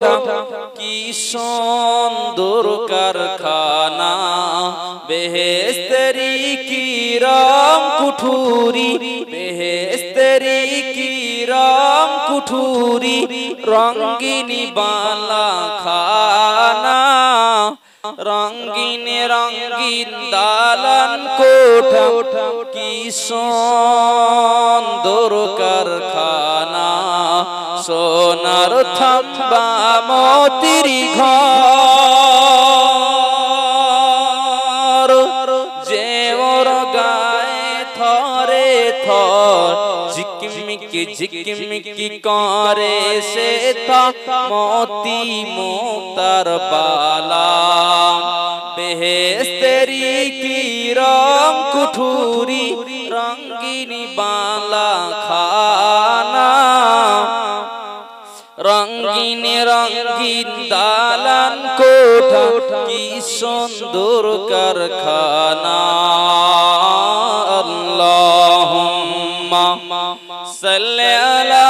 কোঠা কি সুন্দর কারখানা, বেহেশতেরি কিরাম কুঠুরি, বেহেশতেরি কিরাম কুঠুরি, রঙ্গিনী বালা খানা, রঙ্গিন রঙ্গিন দালান কোঠা কি সুন্দর কারখানা, সোনার থাম্বা মোতির ঘর, যে ওর গায়ে থরে থর ঝিকমিকি ঝিকমিকি করে, সে তা মোতি মুক্তার বালা, বেহেশতেরি কিরাম কুঠুরি, রঙ্গিনী বালা খানা, রঙ্গিন রঙ্গিন দালান কোঠা কি সুন্দর কারখানা। আল্লাহুম্মা সাল্লি আলা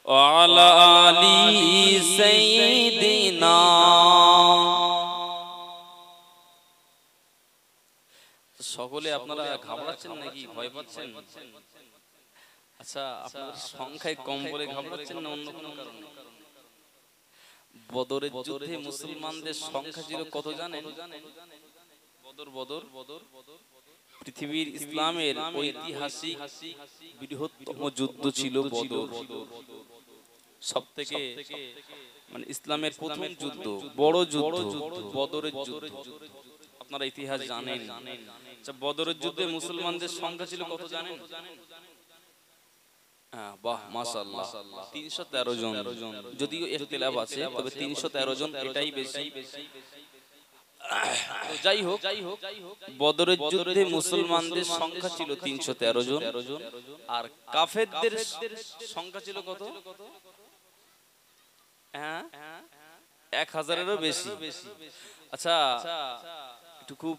ওয়ালা আলি সাইয়্যিদিনা। সকলে আপনারা ঘাবড়াচ্ছেন নাকি ভয় পাচ্ছেন? আচ্ছা, আপনাদের সংখ্যায় কম বলে ঘাবড়াচ্ছেন না অন্য কোনো কারণে? বদরের যুদ্ধে মুসলমানদের সংখ্যা ছিল কত জানেন? বদর পৃথিবীর ইসলামের ঐতিহাসিক বৃহত্তম যুদ্ধ ছিল বদর। সবথেকে মানে ইসলামের প্রথম যুদ্ধ, বড় যুদ্ধ বদরের যুদ্ধ। আপনারা ইতিহাস জানেন। আচ্ছা, বদরের যুদ্ধে মুসলমানদের সংখ্যা ছিল কত জানেন? বাহ, মাশাআল্লাহ, 313 জন। যদিও ইখতিলাফ আছে, তবে 313 জন এটাই বেশি। যাই হোক, বদরের যুদ্ধে মুসলমানদের সংখ্যা ছিল 313 জন, আর কাফেরদের সংখ্যা ছিল কত? 1000-এরও বেশি। আচ্ছা, একটু খুব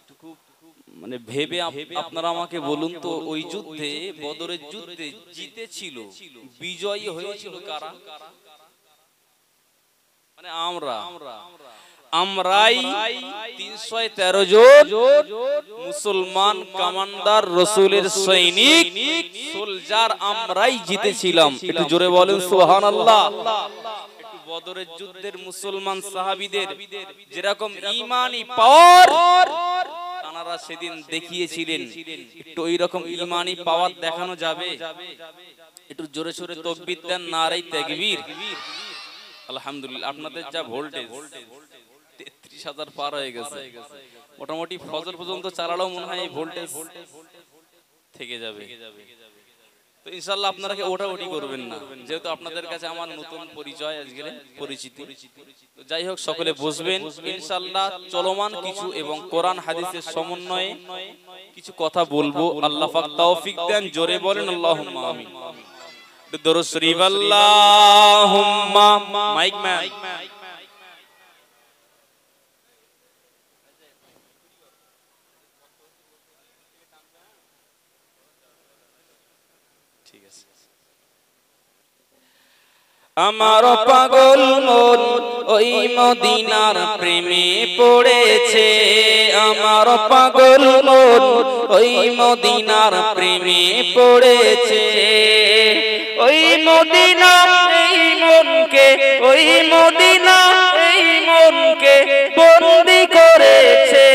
মানে ভেবে আপনারা আমাকে বলুন তো, ওই যুদ্ধে, বদরের যুদ্ধে জিতেছিল, বিজয়ী হয়েছিল কারা? মানে আমরাই 313 জন মুসলমান কমান্ডার, রাসূলের সৈনিক, সোলজার আমরাই জিতেছিলাম। একটু জোরে বলেন সুবহানাল্লাহ। একটু বদরের যুদ্ধের মুসলমান সাহাবীদের যেরকম ঈমানি পাওয়ার তারা সেদিন দেখিয়েছিলেন, একটু ওই রকম ঈমানি পাওয়ার দেখানো যাবে? একটু জোরে জোরে তাকবীর দেন, নারে তাকবীর। আলহামদুলিল্লাহ, আপনাদের যা ভোল্টেজ 33000 পার হয়ে গেছে। মোটামুটি ফজর পর্যন্ত চালালেও মনে হয় এই ভোল্টেজ থেকে যাবে। তো ইনশাআল্লাহ আপনারা ওঠাউঠি করবেন না, যেহেতু আপনাদের কাছে আমার নতুন পরিচয়, আজকের পরিচিতি। তো যাই হোক, সকলে বসবেন। ইনশাআল্লাহ চলমান কিছু এবং কোরআন হাদিসের সমন্বয়ে কিছু কথা বলবো। আল্লাহ পাক তৌফিক দেন। জোরে বলেন আল্লাহুম্মা আমিন। দরুদ শরীফ আল্লাহুম্মা। মাইক ম্যান, ঠিক আছে। আমার পাগল মন ওই মদিনার প্রেমে পড়েছে, আমার পাগল মন ওই মদিনার প্রেমে পড়েছে। ওই মদিনা এই মনকে, ওই মদিনা এই মনকে বন্দি করেছে,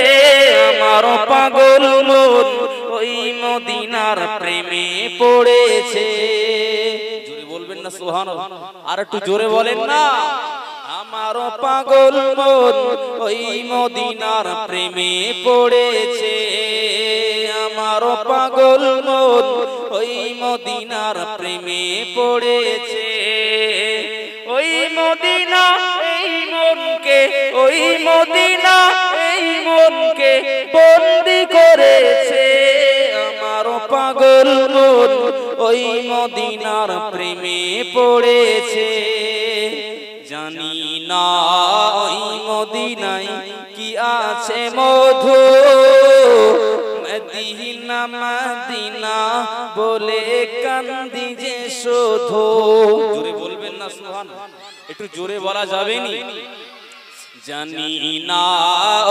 আমার পাগল মন ওই মদিনার প্রেমে পড়েছে। জোরে বলবেন না সুবহানাল্লাহ? আর একটু জোরে বলেন না। আমার পাগল মন ওই মদিনার প্রেমে পড়েছে, আমার পাগল মন ওই মদিনার প্রেমে পড়েছে। ওই মদিনা এই মনকে, ওই মদিনা এই মনকে বন্দি করেছে, আমার পাগল মন ওই মদিনার প্রেমে পড়েছে। জানি না ওই মদিনায় কি আছে মধু, মদিনা মদিনা মদিনা বলে কান্দি যে শোধো। জোরে বলবেন না সুবহানাল্লাহ? একটু জোরে বলা যাবে নি? জানি না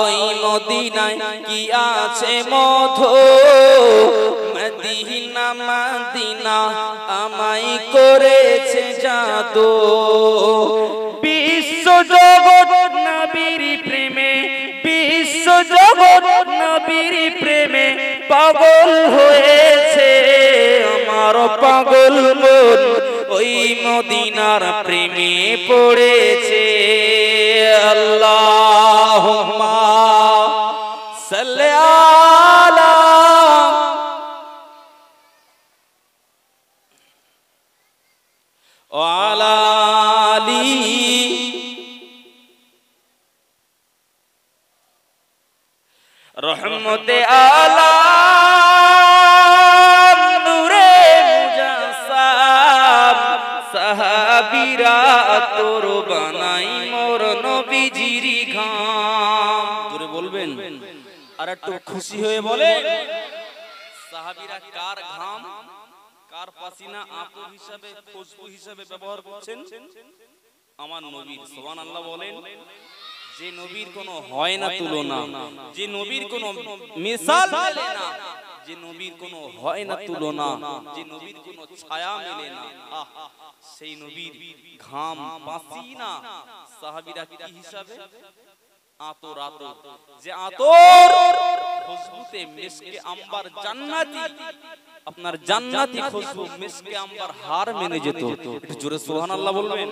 ওই মদিনায় কি আছে মধু, মদিনা মদিনা আমায় করেছে জাদু। বিশ্ব জগৎ নবীর প্রেমে, বিশ্ব জগৎ নবীর প্রেমে পাগল হয়েছে আমার পাগল মন ওই মদিনার প্রেমে পড়েছে। আল্লাহুম্মা সাল্লি আলা ওয়ালা আলি রহমতে আলাম নূরে মুজাসসাম সাহাবীরা তোর বানাই মোর নবীজির ঘাম। জোরে বলবেন আর একটু খুশি হয়ে বলেন, সাহাবীরা কার ঘাম কার পাসিনা আতর হিসাবে খুশবু হিসাবে ব্যবহার করছেন? আমার নবীর। সুবহানাল্লাহ বলেন। যে নবীর কোনো হয় না তুলনা, যে নবীর কোনো মিসাল মেলে না, যে নবীর কোনো হয় না তুলনা, যে নবীর কোনো ছায়া মেলে না, সেই নবীর ঘাম পাসিনা সাহাবীরা কি হিসাবে? আতর। আতর যে আতর খুশবুতে মিশকে আম্বার জান্নাতি, আপনার জান্নাতি খুশবু মিশকে আম্বার হার মেনে যেত। একটু জোরে সুবহানাল্লাহ বলবেন।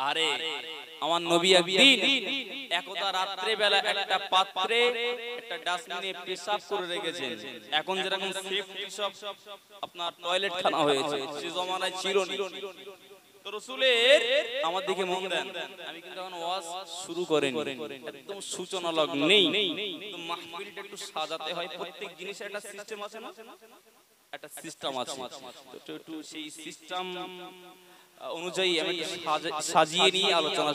আরে আমার নবী একদিন একদা রাত্রে বেলা একটা পাত্রে একটা ডাস্টবিনে পেশাব করে রেখেছেন। এখন যেরকম সেফটি সব আপনার টয়লেট খানা হয়েছে, সে জমানায় ছিল না। তো রাসূলের আমার দিকে মন দেন, আমি কিন্তু এখন ওয়াজ শুরু করিনি, একদম সূচনা লগ্নেই। তো মাহফিলটা একটু সাজাতে হয়, প্রত্যেক জিনিসের একটা সিস্টেম আছে না, একটা সিস্টেম আছে। তো একটু সেই সিস্টেম অনুযায়ী আমি সাজিয়ে নিয়ে আলোচনা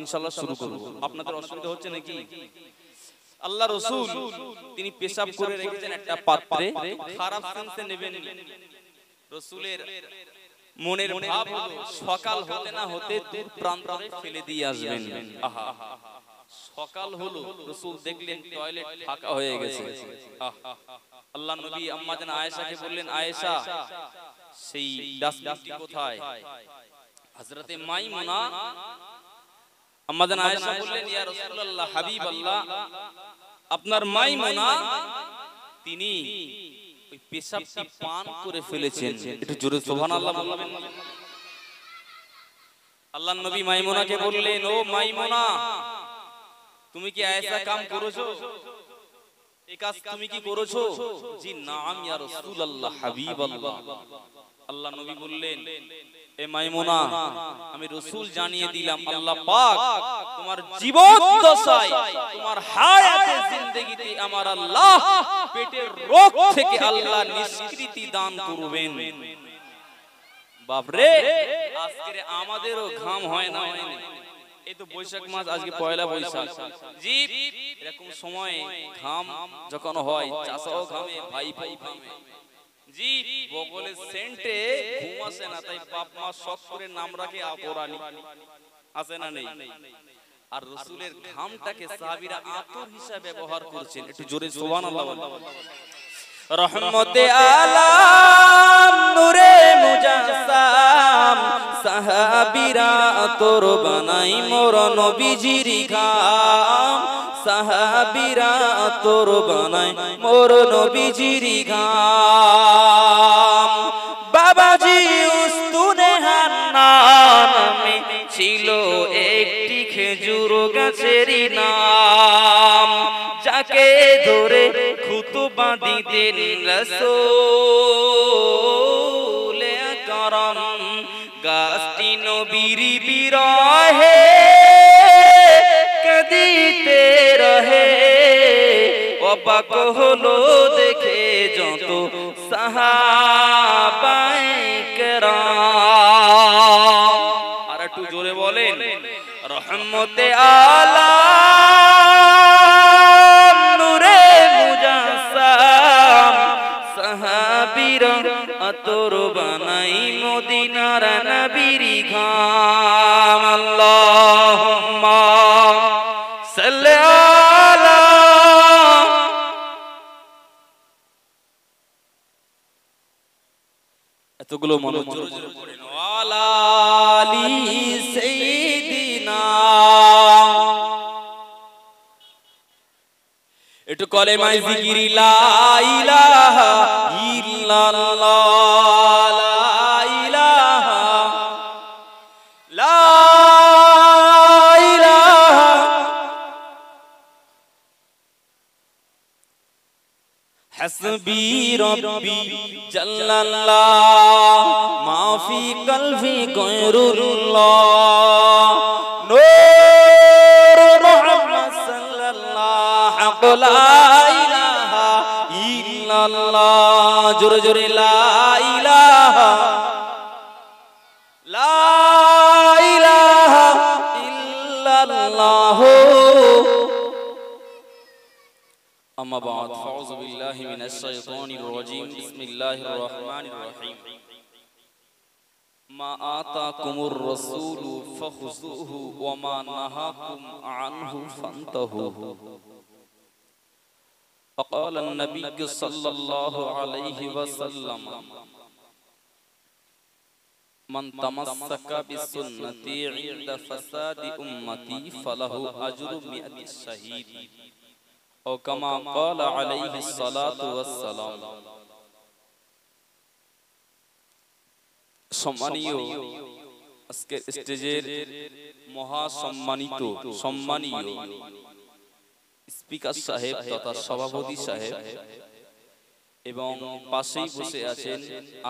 ইনশাআল্লাহ শুরু করব। আপনাদের অসুবিধা হচ্ছে নাকি? আল্লাহ রাসূল তিনি পেশাব করে রেখেছেন একটা পাত্রে, খারাপ সেন্সে নেবেন না। রাসূলের মনের ভাব হলো সকাল হতে না হতে দূর প্রান্তরে ফেলে দিয়ে আসবেন। আহা, সকাল হলো, রাসূল দেখলেন টয়লেট ফাঁকা হয়ে গেছে। আল্লাহ নবী আম্মা জান আয়েশাকে বললেন, আয়েশা সেই ডাস্টবিনটি কোথায়? হযরতে মাইমুনা আম্মা জান আয়েশা বললেন, ইয়া রাসূলুল্লাহ হাবিবাল্লাহ, আপনার মাইমুনা তিনি ওই পেশাবটি পান করে ফেলেছেন। একটু জোরে সুবহানাল্লাহ বলবেন। আল্লাহর নবী মাইমুনাকে বললেন, ও মাইমুনা, তুমি কি আয়েশা কাম করেছো? এই কাজ তুমি কি করেছো? জি নাম ইয়া রাসূলুল্লাহ হাবিবাল্লাহ। আল্লাহ নবী বললেন, এ মাইমুনা, আমি রাসূল জানিয়ে দিলাম আল্লাহ পাক তোমার জীবন দশায়, তোমার হায়াতে জিন্দেগিতে আমার আল্লাহ পেটের রোগ থেকে আল্লাহ নিষ্কৃতি দান করবেন। বাপ রে, আজকে আমাদেরও ঘাম হয় না, হয় না। এই তো বৈশাখ মাস, আজকে পয়লা বৈশাখ। জি, এরকম সময় ঘাম যখন হয়, চাষাও ঘামে, ভাইপোও ঘামে। জি, বগলের সেন্টে ঘুম আসে না, তাই বাপ মা শখ করে নাম রাখে আকরানি। আছে না নেই? আর রাসূলের ঘামটাকে সাহাবীরা আতর হিসেবে ব্যবহার করছেন। একটু জোরে সুবহানাল্লাহ বলেন। রহমতে আলাম নূরে মুজাসসাম সাহাবীরা আতর বানাই মোর নবীজির ঘাম, সাহাবীরা আতর বানাই মোর নবীজির ঘাম। বাবাজি উস্তুনে হান্নান নামে ছিল একটি খেজুর গাছের নাম, যাকে ধরে খুতবা দিতেন রাসূল আকরাম। গাছটি নবীর বিরহে কাঁদিতে রহে, অবাক হলো দেখে যত সাহাবায়ে কেরাম। আর একটু জোরে বলেন, রহমতে আলাম নূরে মুজাসসাম আতর বানাই মদিনার নবীর ঘাম আল্লাহুম্মা সাল্লি আলা এতগুলো মানুষ জোরে জোরে পড়েন ওয়ালা আলি সাইয়্যিদিনা একটু কলেমায়ে জিকির লা ইলাহা ইল্লাল্লাহ লা ইলাহা লা ইলাহা হাসবি রব্বি জাল্লাল্লাহ মা ফি কলবি গায়রুল্লাহ নূর মুহাম্মদ সাল্লাল্লাহু লা ইলাহা ইল্লাল্লাহ জোরে জোরে লা ইলাহা লা ইলাহা ইল্লাল্লাহ أما بعد فأعوذ بالله من الشيطان الرجيم بسم الله الرحمن الرحيم ما آتاكم الرسول فخذوه وما نهاكم عنه فانتهوا فقال النبي صلى الله عليه وسلم من تمسك بسنتي عند فساد أمتي فله أجر 100 الشهيد ও কামা ক্বালা আলাইহিস সালাতু ওয়াস সালাম সম্মানীয় আজকে স্টেজের মহা সম্মানীয় স্পিকার সাহেব তথা সভাপতি সাহেব এবং পাশেই বসে আছেন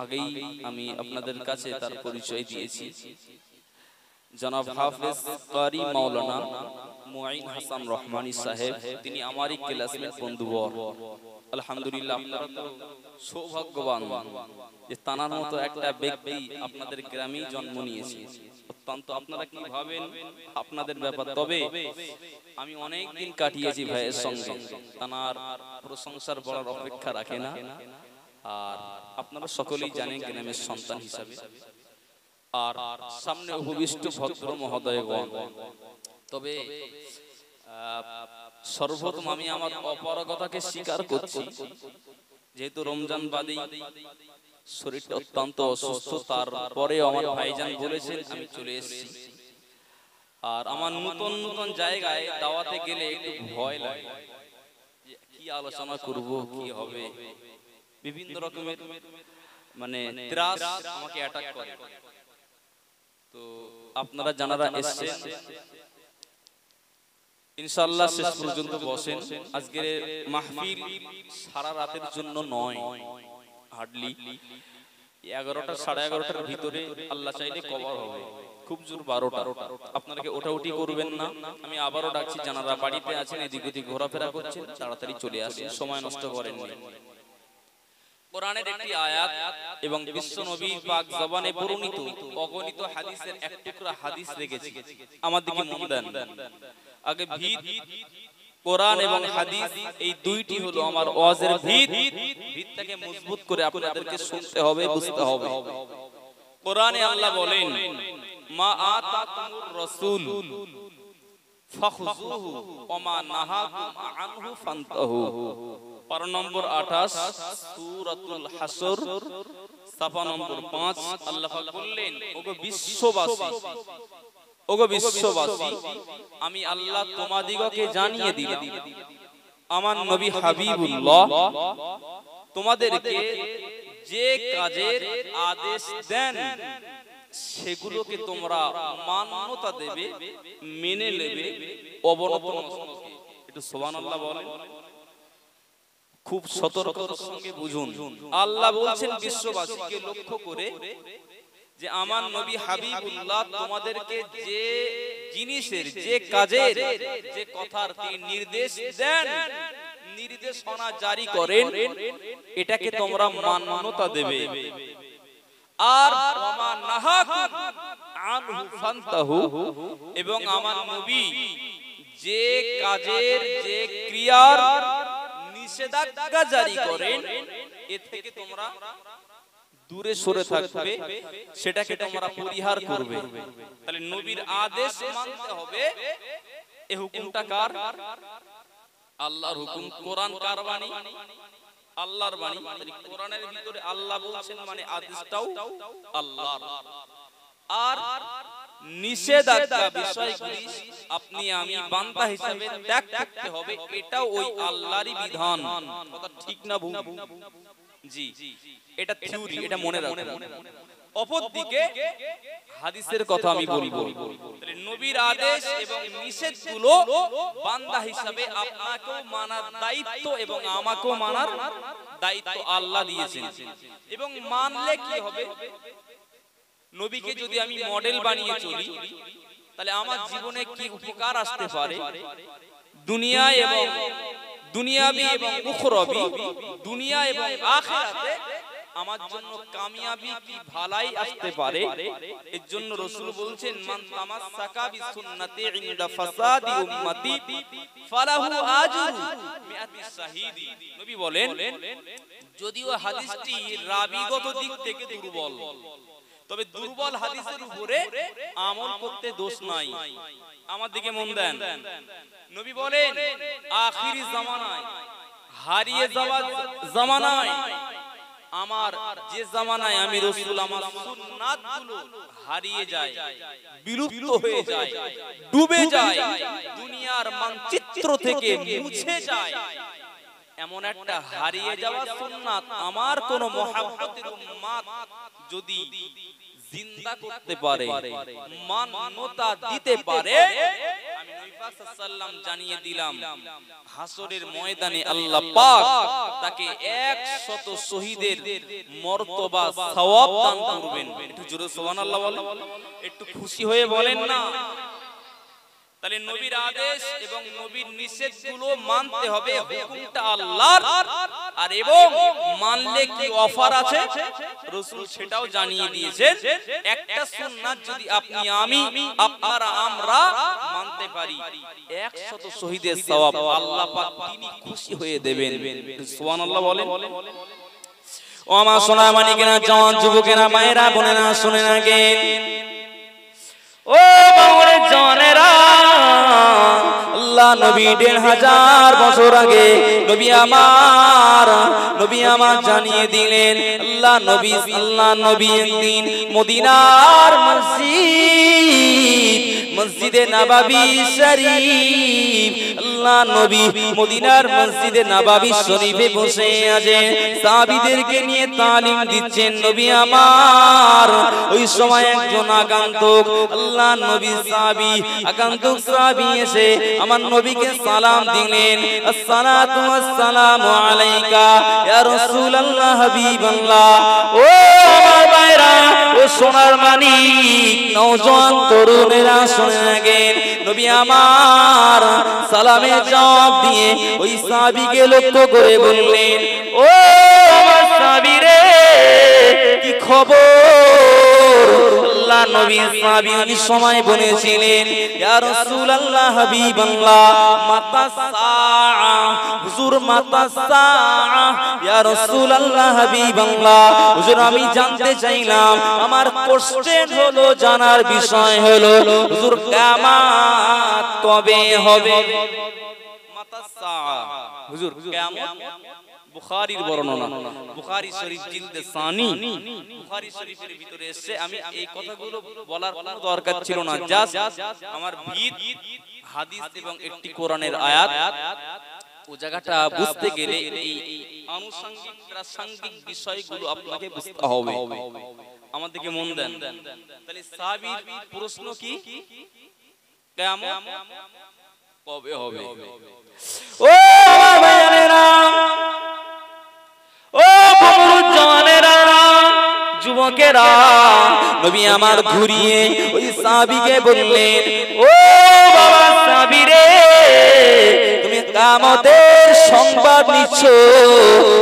আগেই আমি আপনাদের কাছে তার পরিচয় দিয়েছি জনাব হাফেজ কারি মাওলানা মুঈন হাসান রহমানী সাহেব তিনি আমারই ক্লাসমেট বন্ধুবর আলহামদুলিল্লাহ আপনারা তো সৌভাগ্যবান যে তানার মতো একটা ব্যক্তি আপনাদের গ্রামেই জন্ম নিয়েছে অত্যন্ত আপনারা কি ভাবেন আপনাদের ব্যাপার তবে আমি অনেক দিন কাটিয়েছি ভাইয়ের সঙ্গে তানার প্রশংসার বলার অপেক্ষা রাখে না আর আপনারা সকলেই জানেন গ্রামের সন্তান হিসাবে আর সামনে উপবিষ্ট ভদ্র মহোদয়গণ তবে সর্বপ্রথম আমি আমার অপারগতাকে স্বীকার করছি যেহেতু রমজান বাদী শরীরটা অত্যন্ত অসুস্থ তারপরে আমার ভাইজান বলেছেন আমি চলে এসেছি আর আমার নতুন নতুন জায়গায় দাওয়াতে গেলে একটু ভয় লাগে কি আলোচনা করব কি হবে বিভিন্ন রকমের মানে ত্রাস আমাকে অ্যাটাক করে তো আপনারা যারা এসেছেন ইনশাআল্লাহ শেষ পর্যন্ত বসেন আজকের মাহফিল সারা রাতের জন্য নয় হার্ডলি 11টা 11:30টার ভিতরে আল্লাহ চাইলে কভার হবে খুব জোর 12টা আপনারা কি ওঠাউঠি করবেন না আমি আবারও ডাকছি যারা বাড়িতে আছেন এদিক ওদিক ঘোরাফেরা করছেন তাড়াতাড়ি চলে আসেন সময় নষ্ট করেন না কোরআনের একটি আয়াত এবং বিশ্ব নবী পাক জবানে বর্ণিত অগণিত হাদিসের এক টুকরা হাদিস রেখেছি আমার দিকে মন দেন আগে ভিত কোরআন এবং হাদিস এই দুইটি হলো আমার ওয়াজের ভিতটাকে মজবুত করে আপনাদেরকে শুনতে হবে বুঝতে হবে কোরআনে আল্লাহ বলেন মা আতাকুমুর রাসূল ফাখুযুহু ওয়া মা নাহাকুম আনহু ফান্তাহু পারা নম্বর 28 সূরাতুল হাসর সাফা নম্বর 5 আল্লাহ পাক বললেন ওগো বিশ্ববাসী আমি আল্লাহ তোমাদিগকে জানিয়ে দিলাম আমার নবী হাবিবুল্লাহ তোমাদেরকে যে কাজের আদেশ দেন সেগুলোকে তোমরা মান্যতা দেবে মেনে নেবে অবনত একটু সুবহানাল্লাহ বলেন খুব সতর্কতার সঙ্গে বুঝুন আল্লাহ বলছেন বিশ্ববাসীকে লক্ষ্য করে যে আমার নবী হাবিবুল্লাহ তোমাদেরকে যে জিনিসের যে কাজের যে কথার তিনি নির্দেশ দেন নির্দেশনা জারি করেন এটাকে তোমরা মান্যতা দেবে আর ওমা নাহাকুম আনহু ফান্তাহু এবং আমার নবী যে কাজের যে ক্রিয়ার নিষেধাজ্ঞা জারি করেন এ থেকে তোমরা দূরে সরে থাকবে, সেটাকে তোমরা পরিহার করবে। তাহলে নবীর আদেশ মানতে হবে। এই হুকুমটা কার? আল্লাহর হুকুম। কোরআন কার বাণী? আল্লাহর বাণী। কোরআনের ভিতরে আল্লাহ বলছেন মানে আদেশটাও আল্লাহর। আর নিষেধাজ্ঞা বিষয়গুলি আপনি আমি বান্দা হিসেবে ত্যাগ করতে হবে, এটাও ওই আল্লাহরই বিধান। কথা ঠিক না ভুল? জি, এটা থিওরি, এটা মনে রাখুন। অপরদিকে হাদিসের কথা আমি বলবো। তাহলে নবীর আদেশ এবং নিষেধগুলো বান্দা হিসাবে আপনাকেও মানার দায়িত্ব এবং আমাকেও মানার দায়িত্ব আল্লাহ দিয়েছেন। এবং মানলে কি হবে? নবীকে যদি আমি মডেল বানিয়ে চলি, তাহলে আমার জীবনে কি উপকার আসতে পারে? দুনিয়া এবং দুনিয়াবি এবং উখরাবি, দুনিয়া এবং আখিরাতে আমার জন্য কামিয়াবি কি ভালাই আসতে পারে। এর জন্য রাসূল বলছেন, মান তামাসসাকা বিসুন্নতি ইনদা ফাসাদি উম্মতি ফালাহু আজরু মিআতি শাহীদি। নবী বলেন, যদিও হাদিসটি রাবিগত দিক থেকে দুর্বল, তবে দুর্বল হাদিসের উপরে আমল করতে দোষ নাই। আমার দিকে মন দেন। নবী বলেন, আখিরি জামানায়, হারিয়ে যাওয়া জামানায়, আমার যে জামানায় আমি রাসূল আমার সুন্নাতগুলো হারিয়ে যায়, বিলুপ্ত হয়ে যায়, ডুবে যায়, দুনিয়ার মানচিত্র থেকে মুছে যায়, এমন একটা হারিয়ে যাওয়া সুন্নাত আমার কোন মুহাব্বতের উম্মত যদি জিন্দা করতে পারে, মান্যতা দিতে পারে, আমি নবী পাক সাল্লাল্লাহু আলাইহি ওয়াসাল্লাম জানিয়ে দিলাম, হাসরের ময়দানে আল্লাহ পাক তাকে 100 শহীদের মর্তবা সওয়াব দান করবেন। একটু জোরে সুবহানাল্লাহ বলেন, একটু খুশি হয়ে বলেন না। তাহলে নবীর আদেশ এবং নবীর নিষেধগুলো মানতে হবে, হুকুমটা আল্লাহর। আর এবং মানলে কি অফার আছে রাসূল সেটাও জানিয়ে দিয়েছেন। একটা সুন্নাত যদি আপনি আমি আপনারা আমরা মানতে পারি, 100 শহীদের সওয়াব আল্লাহ পাক তিনি খুশি হয়ে দেবেন। সুবহানাল্লাহ বলেন। ও আমার সোনা মানিকেরা, জওয়ান যুবকেরা, মায়েরা, বোনেরা, শুনে রাখেন। ও বাউরে জওয়ানেরা, আল্লাহ নবী 1500 বছর আগে নবী আমার জানিয়ে দিলেন, আল্লাহ নবী একদিন মদিনার মসজিদে নববী শরীফ, আল্লাহ নবী মদিনার মসজিদে নববী শরীফে বসে আছেন, সাহাবীদেরকে নিয়ে তালিম দিচ্ছেন নবী আমার। ওই সময় একজন আগন্তুক আল্লাহ নবী আগন্তুক সাহাবী এসে আমার নবীকে সালাম দিলেন, আসসালাতু ওয়াসসালামু আলাইকা ইয়া রাসূলুল্লাহ হাবিবাল্লাহ। ও আমার ভাইরা, ও সোনার মানিক, নওজোয়ান তরুণেরা শুনে রাখেন, নবী আমার সালামের জবাব দিয়ে ওই সাহাবীকে লক্ষ্য করে বললেন, ও আমার সাহাবী রে, কি খবর? আল্লাহ নবী সাহাবী ওই সময় বলেছিলেন, ইয়া রাসূলুল্লাহ হাবিবাল্লাহ, মাতা সাআ, হুজুর মাতা সাআ, ইয়া রাসূলুল্লাহ হাবিবাল্লাহ, হুজুর আমি জানতে চাইলাম, আমার কোশ্চেন হলো, জানার বিষয় হলো, হুজুর কিয়ামত কবে হবে? মাতা সাআ, হুজুর কিয়ামত। বুখারীর বর্ণনা, বুখারী শরীফ জিলদে সানি, বুখারী শরীফের ভিতরে এসেছে। আমি এই কথাগুলো বলার কোনো দরকার ছিল না, জাস্ট আমার ভিত হাদিস এবং একটি কোরআনের আয়াত, ও জায়গাটা বুঝতে গেলে এই আনুষঙ্গিক প্রাসঙ্গিক বিষয়গুলো আপনাকে বুঝতে হবে। আমাদেরকে মন দেন। তাহলে সাহাবীর প্রশ্ন কি? কিয়ামত কবে হবে? ও ভাইয়েরা, ও জওয়ানেরা, যুবকেরা, নবী আমার ঘুরিয়ে ওই সাহাবীকে বললেন, ও বাবা সাহাবী রে, তুমি কিয়ামতের সংবাদ নিচ্ছ,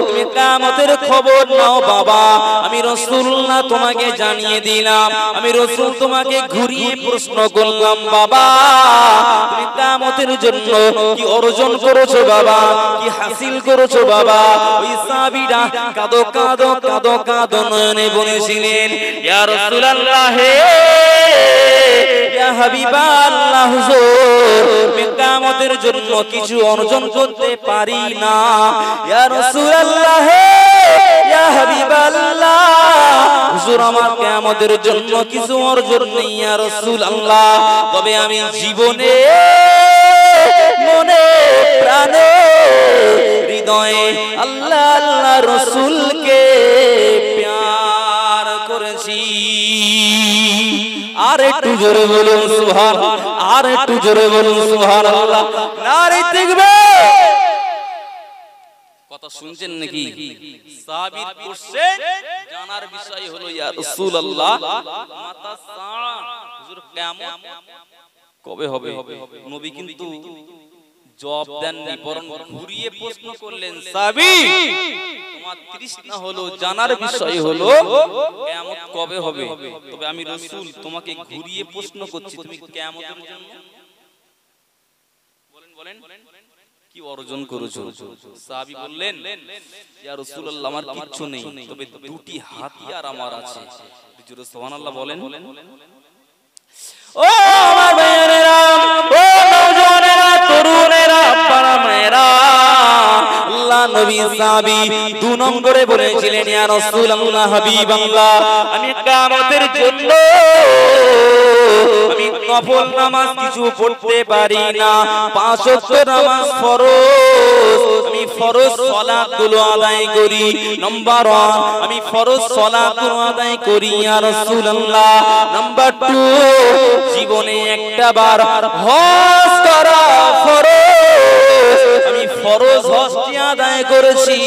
তুমি কিয়ামতের খবর নাও বাবা। আমি রাসূল না তোমাকে জানিয়ে দিলাম, আমি রাসূল তোমাকে ঘুরিয়ে প্রশ্ন করলাম বাবা তুমি কিয়ামতের জন্য কি অর্জন করেছো বাবা, কি হাসিল করেছো বাবা? ওই সাহাবীরা কাঁদো কাঁদো কাঁদো কাঁদো নয়নে বলেছিলেন ইয়া রাসূলুল্লাহ হে ইয়া হাবিবাল্লাহ হুজুর কিয়ামতের জন্য কিছু অর্জন করতে পারি না। ইয়া রাসূলুল্লাহ হে ইয়া হাবিবাল্লাহ হুজুর আমার কিয়ামতের জন্য কিছু অর্জন নেই ইয়া রাসূলুল্লাহ, তবে আমি জীবনে মনে প্রাণে হৃদয়ে আল্লাহ আল্লাহ রাসূলকে প্যার করেছি। আর একটু জোরে বলুন সুবহানাল্লাহ, আর একটু জোরে বলুন সুবহানাল্লাহ, নারে তাকবীর। কথা শুনছেন নাকি? সাহাবীর কোশ্চেন জানার বিষয় হলো ইয়া রাসূলুল্লাহ মাতা সাআ হুজুর কিয়ামত কবে হবে? নবী কিন্তু জবাব দেননি, বরং ঘুরিয়ে প্রশ্ন করলেন সাহাবী তোমার তৃষ্ণা হলো জানার বিষয় হলো কিয়ামত কবে হবে, তবে আমি রাসূল তোমাকে ঘুরিয়ে প্রশ্ন করছি তুমি কিয়ামতের জন্য বলেন বলেন কি অর্জন করেছো? সাহাবী বললেন ইয়া রাসূলুল্লাহ আমার কিচ্ছু নেই, তবে দুটি হাতিয়ার আমার আছে। জোরে সুবহানাল্লাহ বলেন। ও আমার ভাইয়েরা, ও নওজওয়ানেরা, তরুণেরা, পাড়া মায়েরা, আল্লাহ নবী সাহাবী 2 নম্বরে বলেছিলেন ইয়া রাসূলুল্লাহ হাবিবাল্লাহ আমি কিয়ামতের জন্য আমি নফল নামাজ কিছু পড়তে পারি না, 5 ওয়াক্ত নামাজ ফরজ, আমি ফরজ সালাতগুলো আদায় করি। নাম্বার 1 আমি ফরজ সালাতগুলো আদায় করি ইয়া রাসূলুল্লাহ। নাম্বার 2 জীবনে একটা বার হজ করা ফরজ, আমি ফরজ হজটি আদায় করেছি,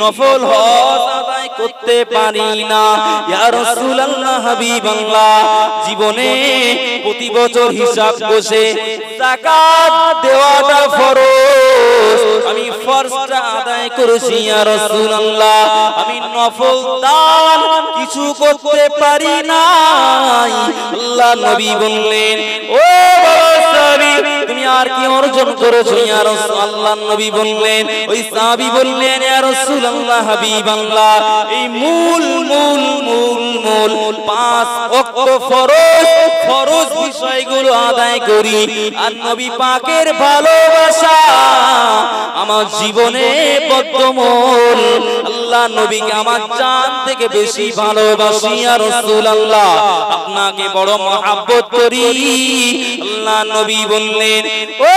নফল হজ আদায় করতে পারি না ইয়া রাসূলুল্লাহ হাবিবাল্লাহ। জীবনে প্রতি বছর হিসাব বসে যাকাত দেওয়াটা ফরজ, আমি ফরজটা আদায় করেছি ইয়া রাসূলুল্লাহ। আমি নফল দান কিছু করতে পারি না। আল্লাহ নবী বললেন ও বাবা সাহাবী তুমি আর কি অর্জন করেছো ইয়া রাসূল? আল্লাহ নবী বললেন, ওই সাহাবী বললেন ইয়া রাসূলুল্লাহ হাবিবাল্লাহ এই মূল মূল মূল মূল 5 ওয়াক্ত ফরজ বিষয়গুলো আদায় করি, আর নবী পাকের ভালোবাসা আমার জীবনে বদ্ধমূল। আল্লাহ নবীকে আমার জান থেকে বেশি ভালোবাসি ইয়া রাসূলুল্লাহ, আপনাকে বড় মহব্বত করি। আল্লাহ নবী বললেন ও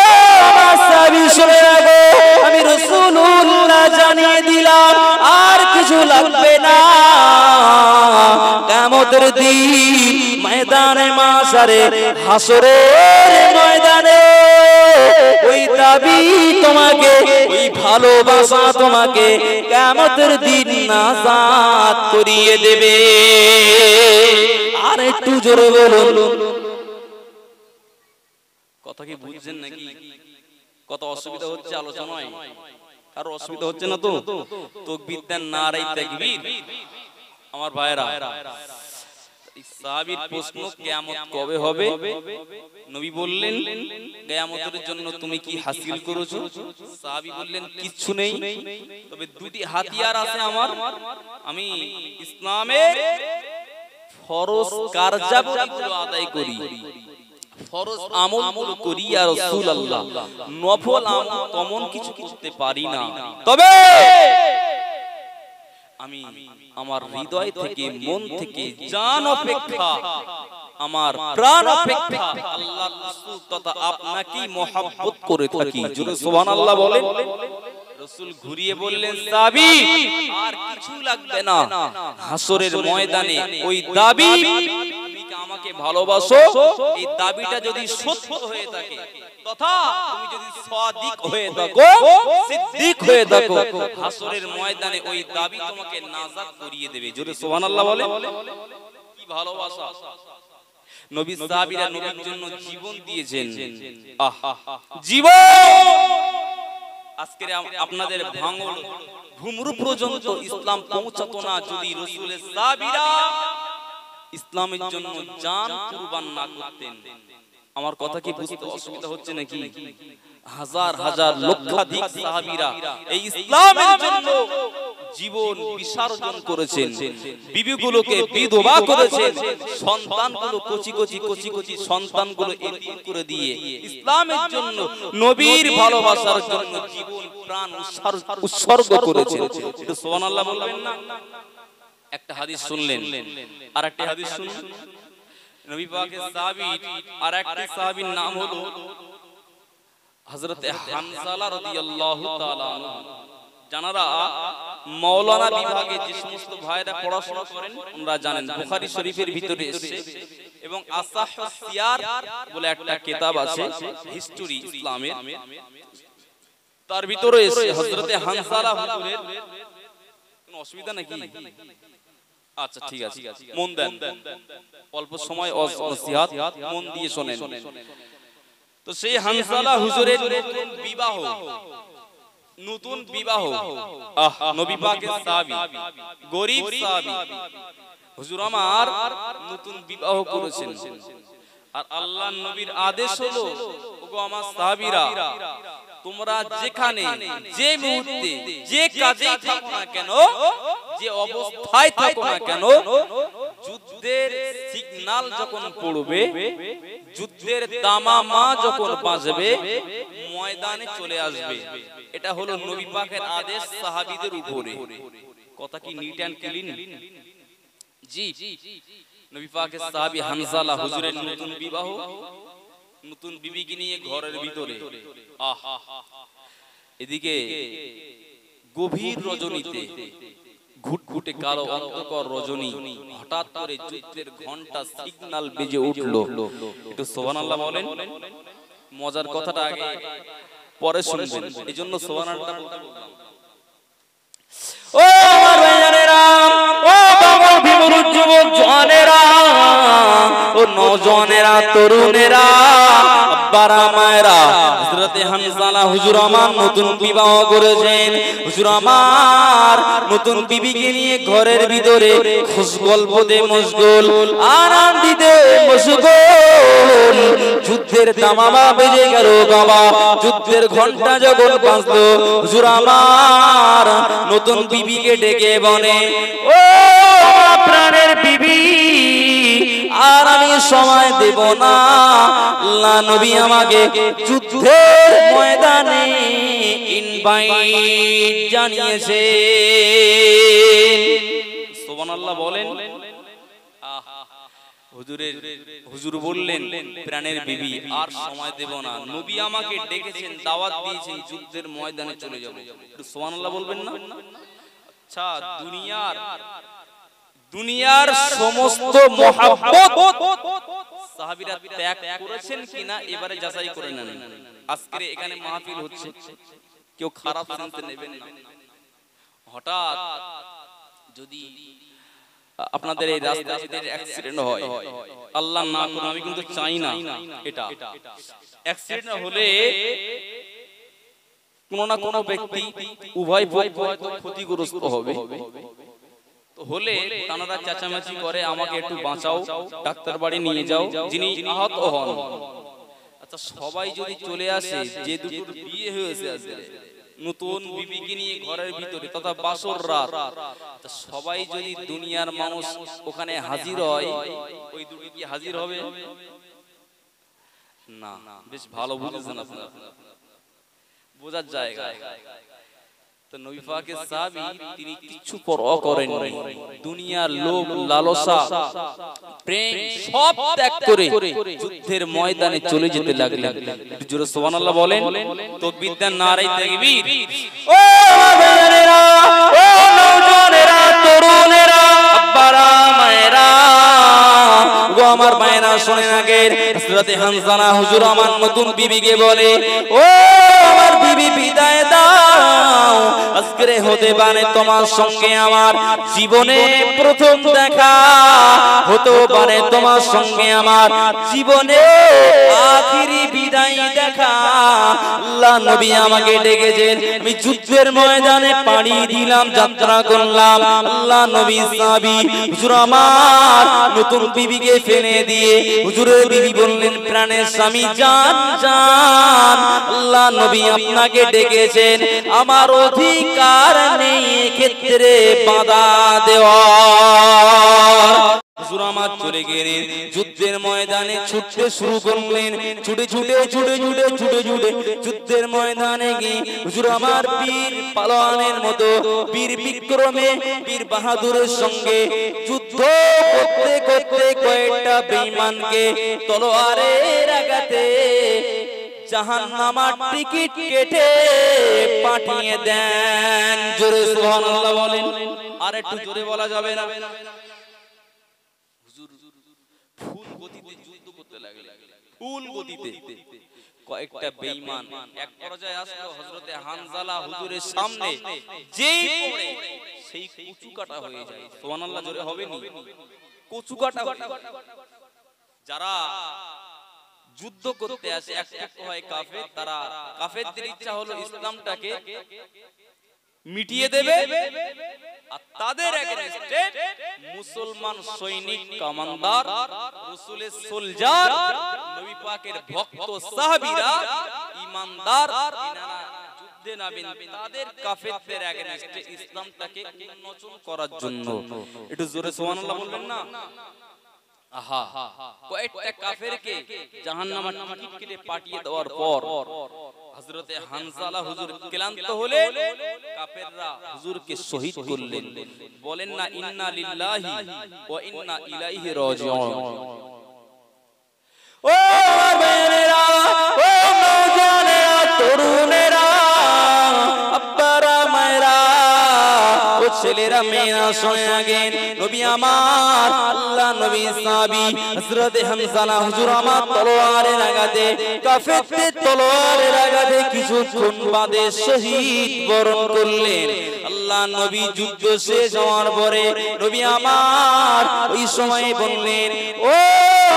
আমার সাহাবী শুনে রাখো আমি রাসূলুল্লাহ জানিয়ে দিলাম আর কিছু লাগবে না। কিয়ামতের দিন ময়দানে মাশারে হাসরের ময়দানে ওই দাবি তোমাকে, ওই ভালোবাসা তোমাকে কিয়ামতের দিন নাজাত করিয়ে দেবে। আর একটু জোরে বলুন। কথা কি বুঝছেন নাকি? কত অসুবিধা হচ্ছে আলোচনায়? আর অসুবিধা হচ্ছে না তো? তাকবীর দেন, নারে তাকবীর। আমার ভাইরা সাহাবীর প্রশ্ন কিয়ামত কবে হবে? নবী বললেন কিয়ামতের জন্য তুমি কি হাসিল করেছো? সাহাবী বললেন কিচ্ছু নেই, তবে দুটি হাতিয়ার আছে আমার, আমি ইসলামের ফরজ কার্যাবলীগুলো আদায় করি, ফরজ আমলগুলো করি ইয়া রাসূলুল্লাহ, নফল আমল তেমন কিছু করতে পারি না, তবে আমি আমার হৃদয় থেকে মন থেকে জান অপেক্ষা আমার প্রাণ অপেক্ষা আল্লাহর রাসূল তথা আপনাকেই মহব্বত করে থাকি। জোরে সুবহানাল্লাহ বলেন। রাসূল ঘুরিয়ে বললেন সাহাবী আর কিছু লাগবে না, হাসরের ময়দানে ওই দাবি তুমি কি আমাকে ভালোবাসো, এই দাবিটা যদি সত্য হয়ে থাকে তথা তুমি যদি সাদিক হয়ে থাকো, সিদ্দিক হয়ে থাকো, হাসরের ময়দানে ওই দাবি তোমাকে নাজাত করিয়ে দেবে। জোরে সুবহানাল্লাহ বলে। কি ভালোবাসা! নবী সাহাবীরা নবীর জন্য জীবন দিয়েছেন। আহ জীবন আজকে আপনাদের ভাঙল ভূমরু পর্যন্ত ইসলাম পৌঁছাতো না যদি রাসূলের সাহাবীরা ইসলামের জন্য জান কুরবান না করতেন। আমার কথা কি বুঝতে অসুবিধা হচ্ছে নাকি? হাজার হাজার লক্ষাধিক সাহাবীরা এই ইসলামের জন্য জীবন বিসর্জন করেছেন, বিবিগুলোকে বিধবা করেছেন, সন্তানগুলো কচি সন্তানগুলো এতিম করে দিয়ে ইসলামের জন্য নবীর ভালোবাসার জন্য জীবন প্রাণ উৎসর্গ করেছেন। একটু সুবহানাল্লাহ বলবেন না? একটা হাদিস শুনলেন, আর একটা হাদিস শুনুন। নবী পাকের সাহাবী আর একটা সাহাবীর নাম হলো হযরত হানজালা রাদিয়াল্লাহু তাআলা আনহু। জানারা মাওলানা বিভাগে যে সমস্ত ভাইরা পড়াশোনা করেন আমরা জানেন, বুখারী শরীফের ভিতরে এসেছে এবং আসাহুস সিয়ার বলে একটা কিতাব আছে হিস্টরি ইসলামের, তার ভিতরে এসে হযরত হানজালা হুজুরের কোনো অসুবিধা নাকি? আচ্ছা ঠিক আছে, মন দেন, অল্প সময় নসিহত মন দিয়ে শুনেন। তো সেই হানজালা হুজুরের নতুন বিবাহ নবী পাকের সাহাবী, গরীব সাহাবী হুজুর আমার নতুন বিবাহ করেছেন। আর আল্লাহর নবীর আদেশ হলো, ওগো আমার সাহাবীরা, তোমরা যেখানে যে মুহূর্তে যে কাজেই থাকো না কেন, যে অবস্থায় থাকো না কেন, যুদ্ধের সিগন্যাল যখন পড়বে, যুদ্ধের দামামা যখন বাজবে, ময়দানে চলে আসবে। এটা হলো নবী পাকের আদেশ সাহাবীদের উপরে। কথা কি নিট এন্ড ক্লিন? জি, নবী পাকের সাহাবী হানজালা হুজুরের নতুন বিবাহ, নতুন বিবিকে নিয়ে ঘরের ভিতরে। এদিকে গভীর রজনীতে, ঘুটঘুটে কালো অন্ধকার রজনী, হঠাৎ করে যুদ্ধের ঘন্টা সিগন্যাল বেজে উঠলো। একটু সুবহানাল্লাহ বলেন। মজার কথাটা আগে পরে শুনবেন, এজন্য সুবহানাল্লাহ বলতে বললাম। ও আমার ভাইয়েরা, ও বাবা বিমুর যুবক জওয়ানেরা, ও নওজওয়ানেরা, তরুণেরা, আব্বারা মায়েরা, হযরত হানজালা হুজুর আমার নতুন বিবাহ করেছেন। হুজুর আমার নতুন বিবিকে নিয়ে ঘরের ভিতরে খুশ গল্পতে মশগুল, আনন্দিতে মশগুল। যুদ্ধের দামামা বেজে গেল বাবা, যুদ্ধের ঘন্টা যখন বাজলো, হুজুর আমার নতুন বিবিকে ডেকে বলে, ও প্রাণের বিবি, আর আমি সময় দেব না। আল্লাহ নবী আমাকে যুদ্ধের ময়দানে ইনভাইট জানিয়েছে। সুবহানাল্লাহ বলেন। হুজুর বললেন, প্রাণের বিবি, আর সময় দেব না। নবী আমাকে ডেকেছেন, দাওয়াত দিয়েছেন, যুদ্ধের ময়দানে চলে যাব। একটু সুবহানাল্লাহ বলবেন না? আচ্ছা, দুনিয়ার সমস্ত মহব্বত সাহাবীরা ত্যাগ করেছেন কিনা এবারে যাচাই করে নেন। আজকে এখানে মাহফিল হচ্ছে, কেউ খারাপ শুনতে নেবেন না। হঠাৎ যদি আপনাদের এই রাস্তায় অ্যাক্সিডেন্ট হয়, আল্লাহ না করুন, আমি কিন্তু চাই না এটা, অ্যাক্সিডেন্ট হলে কোনো না কোনো ব্যক্তি, উভয় পক্ষ হয়তো ক্ষতিগ্রস্ত হবে। হলে তারা চেঁচামেচি করে, আমাকে একটু বাঁচাও, ডাক্তার বাড়ি নিয়ে যাও, যিনি আহত হন। আচ্ছা, সবাই যদি চলে আসে, যে দুটোর বিয়ে হয়েছে আজকে, নতুন বিবিকে নিয়ে ঘরের ভিতরে, তথা বাসর রাত, সবাই যদি দুনিয়ার মানুষ ওখানে হাজির হয়, ওই দুটো কি হাজির হবে না? বেশ ভালো বুঝেছেন আপনারা, বোঝার জায়গা। তো নবী পাকের সাহাবী তিনি কিছু পরোয়া করেননি, দুনিয়ার লোভ লালসা প্রেম সব ত্যাগ করে যুদ্ধের ময়দানে চলে যেতে লাগলেন। একটু জোরে সুবহানাল্লাহ বলেন। তাকবীর দেন, নারে তাকবীর। ও ভাইয়েরা, ও নওজওয়ানেরা, তরুণেরা, আব্বারা মায়েরা, গো আমার মায়েরা, শুনেন আগে হযরত হানজালা হুজুর আমার নতুন বিবিকে বলে, ও আমার বিবি, বিদায় দাও। আজকে হতে পারে তোমার সঙ্গে আমার জীবনে প্রথম দেখা, হতে পারে তোমার সঙ্গে আমার জীবনে আখিরি বিদায় দেখা। আল্লাহ নবী আমাকে ডেকেছেন, আমি যুদ্ধের ময়দানে পাড়ি দিলাম, যাত্রা করলাম। আল্লাহ নবী সাহাবী হুজুর আমার নতুন বিবিকে ফেলে দিয়ে হুজুরের বিবি বললেন, প্রাণের স্বামী জান জান, আল্লাহ নবী আপনাকে ডেকেছেন, আমার অধিকার নেই ক্ষেত্রে বাধা দেওয়া। হুজুর আমার চলে গেলেন, যুদ্ধের ময়দানে ছুটতে শুরু করলেন, ছুটে ছুটে ছুটে ছুটে ছুটে ছুটে যুদ্ধের ময়দানে গিয়ে হুজুর আমার বীর পালোয়ানের মতো বীর বিক্রমে বীর বাহাদুরের সঙ্গে যুদ্ধ করতে করতে কয়েকটা বেঈমানকে তলোয়ারের আঘাতে জাহান্নামের টিকিট কেটে পাঠিয়ে দেন। জোরে সুবহানাল্লাহ বলেন। আর একটু জোরে বলা যাবে না? ফুল গতিতে যুদ্ধ করতে লাগলেন, ফুল গতিতে। কয়েকটা বেঈমান এক পর্যায়ে আসলো হযরতে হানজালা হুজুরের সামনে, যেই পড়ে সেই কুচু কাটা হয়ে যায়। সুবহানাল্লাহ জোরে হবে নি? কুচু কাটা। যারা যুদ্ধ করতে আসে এক পক্ষ হয় কাফের, তারা কাফেরদের ইচ্ছা হলো ইসলামটাকে মিটিয়ে দেবে, আর তাদের এগেইনস্টে মুসলমান সৈনিক কমান্ডার রাসূলের সোলজার নবী পাকের ভক্ত সাহাবীরা ঈমানদার ইনারা যুদ্ধে নামেন তাদের কাফেরদের এগেইনস্টে ইসলামটাকে উন্মোচন করার জন্য। একটু জোরে সুবহানাল্লাহ বলবেন না? আহা, কয়েকটা কাফেরকে জাহান্নামের টিকিট কেটে পাঠিয়ে দেওয়ার পর হযরতে হানজালা হুজুর ক্লান্ত হলে কাফেররা হুজুরকে শহীদ করলেন। বলেন না ইন্না লিল্লাহি ওয়া ইন্না ইলাইহি রাজিউন। ও বেনেরা, ও নওজওয়ানেরা, তরুণেরা, আব্বারা মায়েরা, ও ছেলেরা মেয়েরা শুনে আগেন, নবী আমার আল্লাহ নবী সাহাবী হযরতে হানজালা হুজুর আমার তলোয়ারের আঘাতে কাফেরদের তলোয়ারের আঘাতে কিছুক্ষণ বাদে শহীদ বরণ করলেন। আল্লাহ নবী যুদ্ধ শেষ হওয়ার পরে নবী আমার ওই সময় বললেন, ও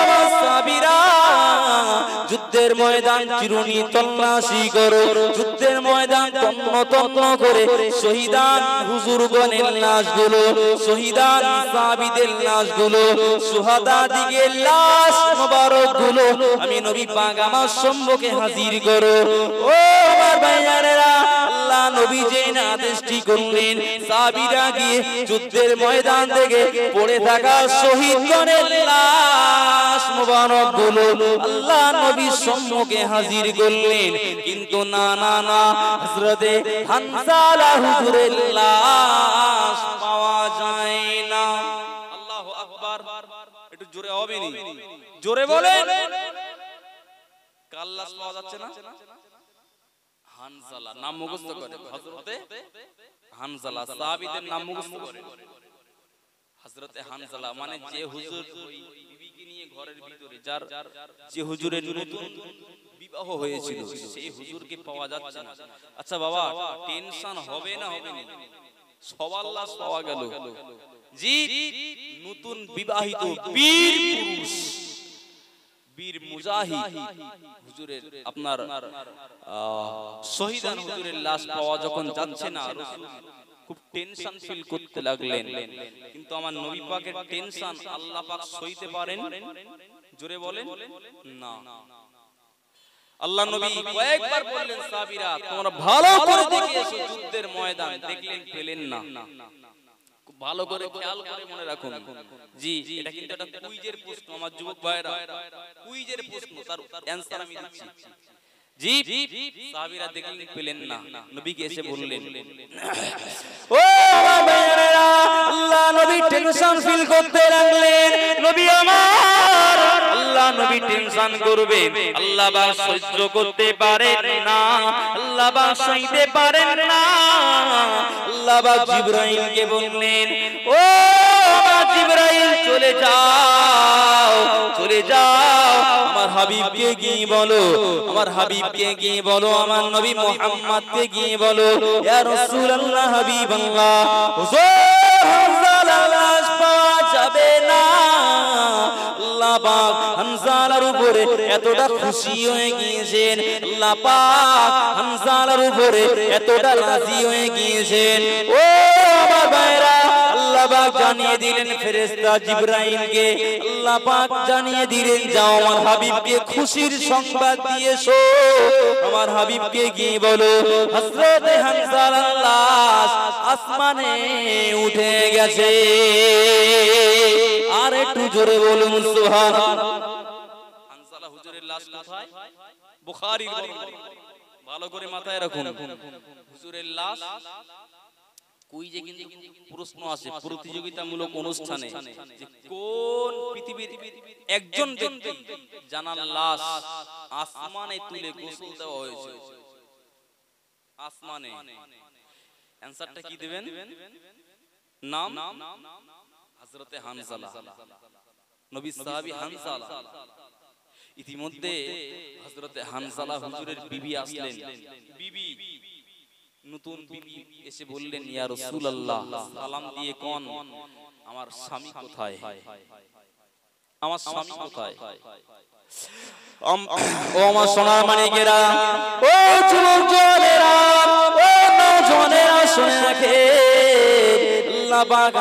আমার সাহাবীরা, যুদ্ধের ময়দান চিরুনি তল্লাশি করো, যুদ্ধের ময়দান তন্ন তন্ন করে শহীদান হুজুরগণের লাশগুলো, শহীদান সাহাবীদের লাশগুলো, সুহাদা দিগের লাশ মোবারকগুলো আমি নবী পাক আমার সম্মুখে হাজির করো। ও আমার ভাইয়ারেরা, আল্লাহ নবী যে আদেশটি করলেন, সাহাবীরা গিয়ে যুদ্ধের ময়দান থেকে পড়ে থাকা শহীদগণের লাশ মোবারকগুলো আল্লাহ নবীর সম্মুখে হাজির করলেন। কিন্তু না না না, হযরতে হানজালা হুজুরের লাশ পাওয়া যায় না। আল্লাহু আকবার। একটু জোরে হবে নি? জোরে বলেন। কার লাশ পাওয়া যাচ্ছে না? হানজালা। নাম মুখস্থ করে, হযরতে হানজালা। সাহাবীদের নাম মুখস্থ করে। হযরতে হানজালা মানে যে হুজুর বিবিকে নিয়ে ঘরের ভিতরে, যার যে হুজুরের নতুন বিবাহ হয়েছিল, সেই হুজুরকে পাওয়া যাচ্ছে না। আচ্ছা বাবা, টেনশন হবে না হবে না? সবার লাশ পাওয়া গেল। জি, নতুন বিবাহিত বীর পুরুষ, বীর মুজাহিদ হুজুরের আপনার শহীদান হুজুরের লাশ পাওয়া যখন যাচ্ছে না, রাসূল খুব টেনশন ফিল করতে লাগলেন। কিন্তু আমার নবী পাকের টেনশন আল্লাহ পাক সইতে পারেন? জোরে বলেন না। আল্লাহ নবী কয়েকবার বললেন, সাহাবীরা তোমরা ভালো করে দেখে এসো যুদ্ধের ময়দান। দেখলেন, পেলেন না। খুব ভালো করে খেয়াল করে মনে রাখুন। জি, এটা কিন্তু একটা কুইজের প্রশ্ন আমার যুবক ভাইরা, কুইজের প্রশ্ন, তার অ্যানসার আমি দিচ্ছি। জি, সাহাবীরা দেখলেন, পেলেন না। নবীকে এসে বললেন, ও ভাইরা, আল্লাহ নবী টেনশন ফিল করতে লাগলেন। নবী আমার, আল্লাহ নবী টেনশন করবেন, আল্লাহ বা সহ্য করতে পারেন না, আল্লাহ বা সইতে পারেন না। আল্লাহ বা জিবরাইলকে বললেন, ও জিবরাইল, চলে যাও, চলে যাও, আমার হাবিবকে গিয়ে বলো, আমার হাবিবকে গিয়ে বলো, আমার নবী মুহাম্মদকে গিয়ে বলো, ইয়া রাসূলুল্লাহ, হাবিবাল্লাহ, হুজুর হানজালার লাশ পাওয়া যাবে না। আল্লাহ পাক হানজালার উপরে উপরে এতটা খুশি হয়ে গিয়েছেন, আল্লাহ পাক হানজালার উপরে এতটা রাজি হয়ে গিয়েছেন। ও আমার ভাইরা, আল্লাহ পাক জানিয়ে দিলেন ফেরেশতা জিবরাইলকে, আল্লাহ পাক জানিয়ে দিলেন যাও আমার হাবিবকে খুশির সংবাদ দিয়ে এসো। আমার হাবিবকে গিয়ে বলো হযরত হানজালার লাশ আসমানে উঠে গেছে। আর একটু জোরে বলুন সুবহানাল্লাহ। হানজালা হুজুরের লাশ কোথায়? বুখারী। ভালো করে মাথায় রাখুন, হুজুরের লাশ কই যে কিন্তু প্রশ্ন আছে প্রতিযোগিতামূলক অনুষ্ঠানে যে কোন পৃথিবীর একজন ব্যক্তি জানার লাশ আসমানে তুলে গোসল দেওয়া হয়েছে। আসমানে অ্যানসারটা কি দিবেন? নাম হযরতে হানজালা, নবী সাহাবী হানজালা। ইতিমধ্যে হযরতে হানজালা হুজুরের বিবি আসলেন। বিবি, নতুন বিবি এসে বললেন ইয়া রাসূলুল্লাহ, সালাম দিয়ে কোন আমার স্বামী কোথায়? আমার স্বামী কোথায়? ও আমার সোনার মানিকেরা, ও যুবকেরা, ও নওজওয়ানেরা শুনে রাখে, আল্লাহ পাক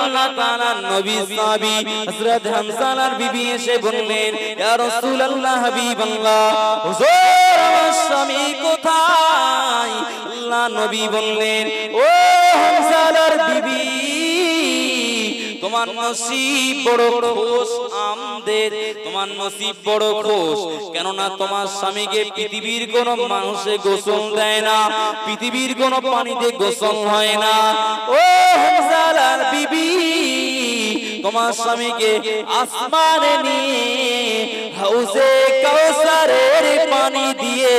আল্লাহ তাআলা নবী সাহাবী হযরত হানজালার বিবি এসে বললেন ইয়া রাসূলুল্লাহ হাবিবাল্লাহ, হুজুর আমার স্বামী কোথায়? আল্লাহ নবী বললেন ও হানজালার বিবি, তোমার নসিব বড় খোশ আমদের, তোমার নসিব বড় খোশ, কেননা তোমার স্বামীকে পৃথিবীর কোন মানুষে গোসল দেয় না, পৃথিবীর কোন পানিতে গোসল হয় না। ও হানজালার বিবি, তোমার স্বামীকে আসমানে নিয়ে হাউজে কাউসারের পানি দিয়ে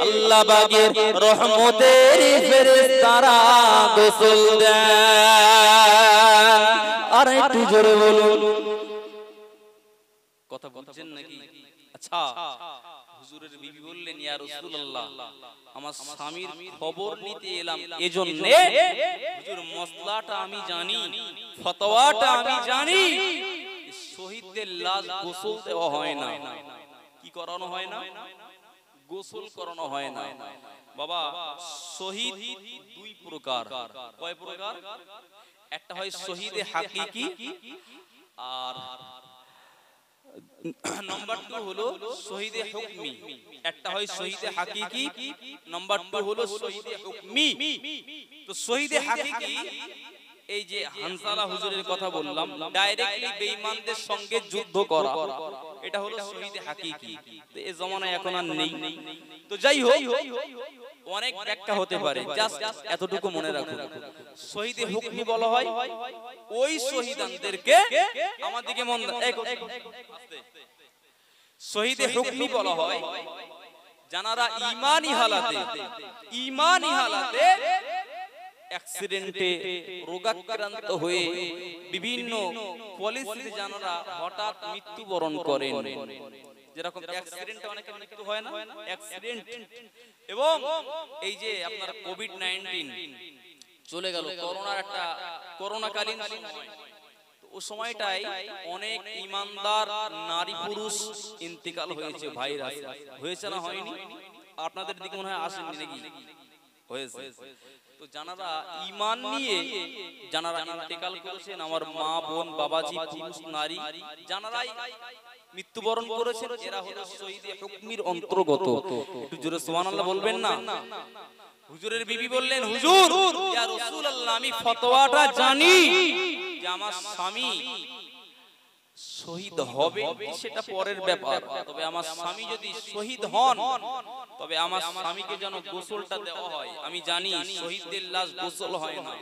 আল্লাহ পাকের রহমতের ফেরেশতারা গোসল দেন। আর একটু জোরে বলুন, কথা বুঝছেন নাকি? আচ্ছা, হুজুরের বিবি বললেন ইয়া রাসূলুল্লাহ, আমার স্বামীর খবর নিতে এলাম, এজন্য হুজুর মসলাটা আমি জানি, ফতোয়াটা আমি জানি, শহীদদের লাশ গোসল দেওয়া হয় না। কি করানো হয় না? গোসল করানো হয় না। বাবা, শহীদ দুই প্রকার। কয় প্রকার? একটা হয় শহীদে হাকিকি, আর নাম্বার 2 হলো শহীদে হুকমি। একটা হয় শহীদে হাকিকি, নাম্বার 2 হলো শহীদে হুকমি। তো শহীদে হাকিকি এই যে হানজালা হুজুরের কথা বললাম, ডাইরেক্টলি বেঈমানদের সঙ্গে যুদ্ধ করা, এটা হলো শহীদে হাকিকি। তো এই জমানায় এখন আর নেই। তো যাই হোক, অনেক ব্যাখ্যা হতে পারে, জাস্ট এতটুকু মনে রাখুন, শহীদে হুকমি বলা হয় ওই শহীদানদেরকে, আমাদেরকে মন, শহীদে হুকমি বলা হয় যারা ঈমানি হালাতে অ্যাক্সিডেন্টে রোগাক্রান্ত হয়ে বিভিন্ন পলিসিতে যারা হঠাৎ মৃত্যুবরণ করেন, যেরকম অ্যাক্সিডেন্টে অনেকের মৃত্যু হয় না, অ্যাক্সিডেন্ট। এবং এই যে আপনার কোভিড-19 চলে গেল, করোনাকালীন সময়, ও সময়টাই অনেক ঈমানদার নারী পুরুষ ইন্তেকাল হয়েছে, ভাইরাস হয়েছে না হয়নি? আপনাদের দিকে মনে হয় আসেনি নাকি? হয়েছে। তো যারা ঈমান নিয়ে যারা ইন্তেকাল করেছেন, আমার মা বোন বাবাজি পুরুষ নারী যারাই মৃত্যুবরণ করেছেন, এরা হলো শহীদে হুকমির অন্তর্গত। একটু জোরে সুবহানাল্লাহ বলবেন না? হুজুরের বিবি বললেন হুজুর ইয়া রাসূলুল্লাহ, আমি ফতোয়াটা জানি যে আমার স্বামী শহীদ হবে সেটা পরের ব্যাপার, তবে আমার স্বামী যদি শহীদ হন তবে আমার স্বামীকে যেন গোসলটা দেওয়া হয়। আমি জানি শহীদদের লাশ গোসল হয় না,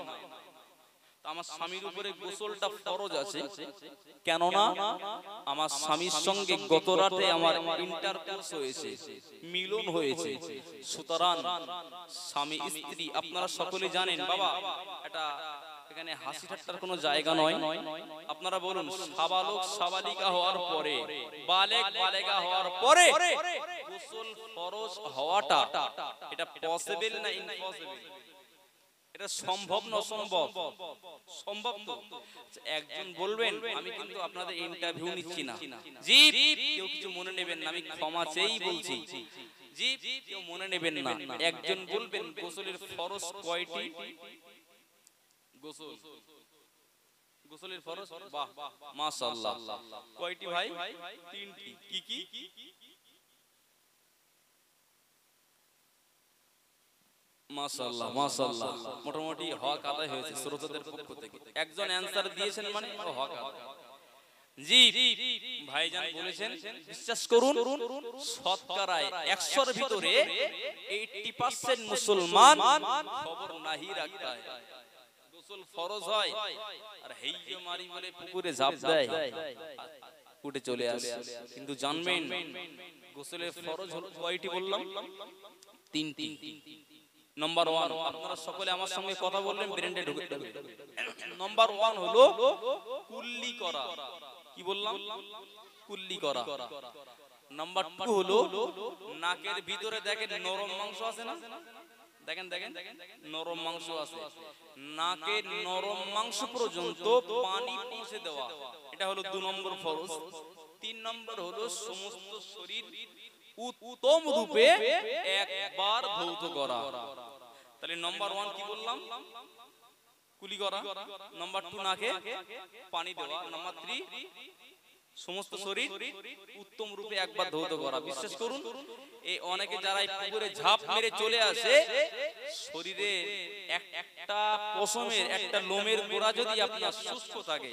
আমার স্বামীর উপরে গোসলটা ফরজ আছে, কেননা আমার স্বামীর সঙ্গে গত রাতে আমার ইন্টারকোর্স হয়েছে, মিলন হয়েছে। সুতরাং স্বামী স্ত্রী আপনারা সকলে জানেন। বাবা, এটা এখানে হাসি ঠাট্টার কোনো জায়গা নয়। আপনারা বলুন, সাবালক সাবালিকা হওয়ার পরে, বালেগ বালেগা হওয়ার পরে গোসল ফরজ হওয়াটা এটা পসিবল না ইম্পসিবল? এটা সম্ভব না অসম্ভব? সম্ভব তো। একজন বলবেন আমি কিন্তু আপনাদের ইন্টারভিউ নিচ্ছি না, জি কেউ কিছু মনে নেবেন না, আমি ক্ষমা চেয়েই বলছি, জি কেউ মনে নেবেন না। একজন বলবেন গোসলের ফরজ কয়টি? গোসল, গোসলের ফরজ, বাহ মাশাআল্লাহ, কয়টি ভাই? তিনটি। কি কি? মাশাআল্লাহ মাশাআল্লাহ, মোটামুটি হক আদায় হয়েছে শ্রোতাদের পক্ষ থেকে। একজন অ্যানসার দিয়েছেন মানে হক আদায়। জি ভাইজান বলেছেন, বিশ্বাস করুন শতকরায় 100 এর ভিতরে 80% মুসলমান খবর নাহি রাখতা है। গোসল ফরজ হয় আর হেইয়ে মারি বলে পুকুরে ঝাঁপ দেয়, উঠে চলে আসে। কিন্তু জানবেন গোসলের ফরজ হলো কয়টি বললাম? তিনটি। নাম্বার 1, আপনারা সকলে আমার সঙ্গে কথা বললেন, ব্রেনে ঢুকে যাবে। নাম্বার 1 হলো কুল্লি করা। কি বললাম? কুল্লি করা। নাম্বার 2 হলো নাকের ভিতরে দেখেন নরম মাংস আছে না, দেখেন দেখেন নরম মাংস আছে, নাকের নরম মাংস পর্যন্ত পানি পৌঁছে দেওয়া, এটা হলো 2 নম্বর ফরজ। 3 নম্বর হলো সমস্ত শরীর উত্তম রূপে একবার ধৌত করা। তাহলে নাম্বার 1 কি বললাম? কুলি করা। নাম্বার 2 নাকে পানি দেওয়া। নাম্বার 3 সমস্ত শরীর উত্তম রূপে একবার ধৌত করা। বিশ্বাস করুন এই অনেকে যারা পুকুরে ঝাঁপ মেরে চলে আসে, শরীরে একটা পশমের একটা লোমের গোড়া যদি আপনার শুষ্ক থাকে,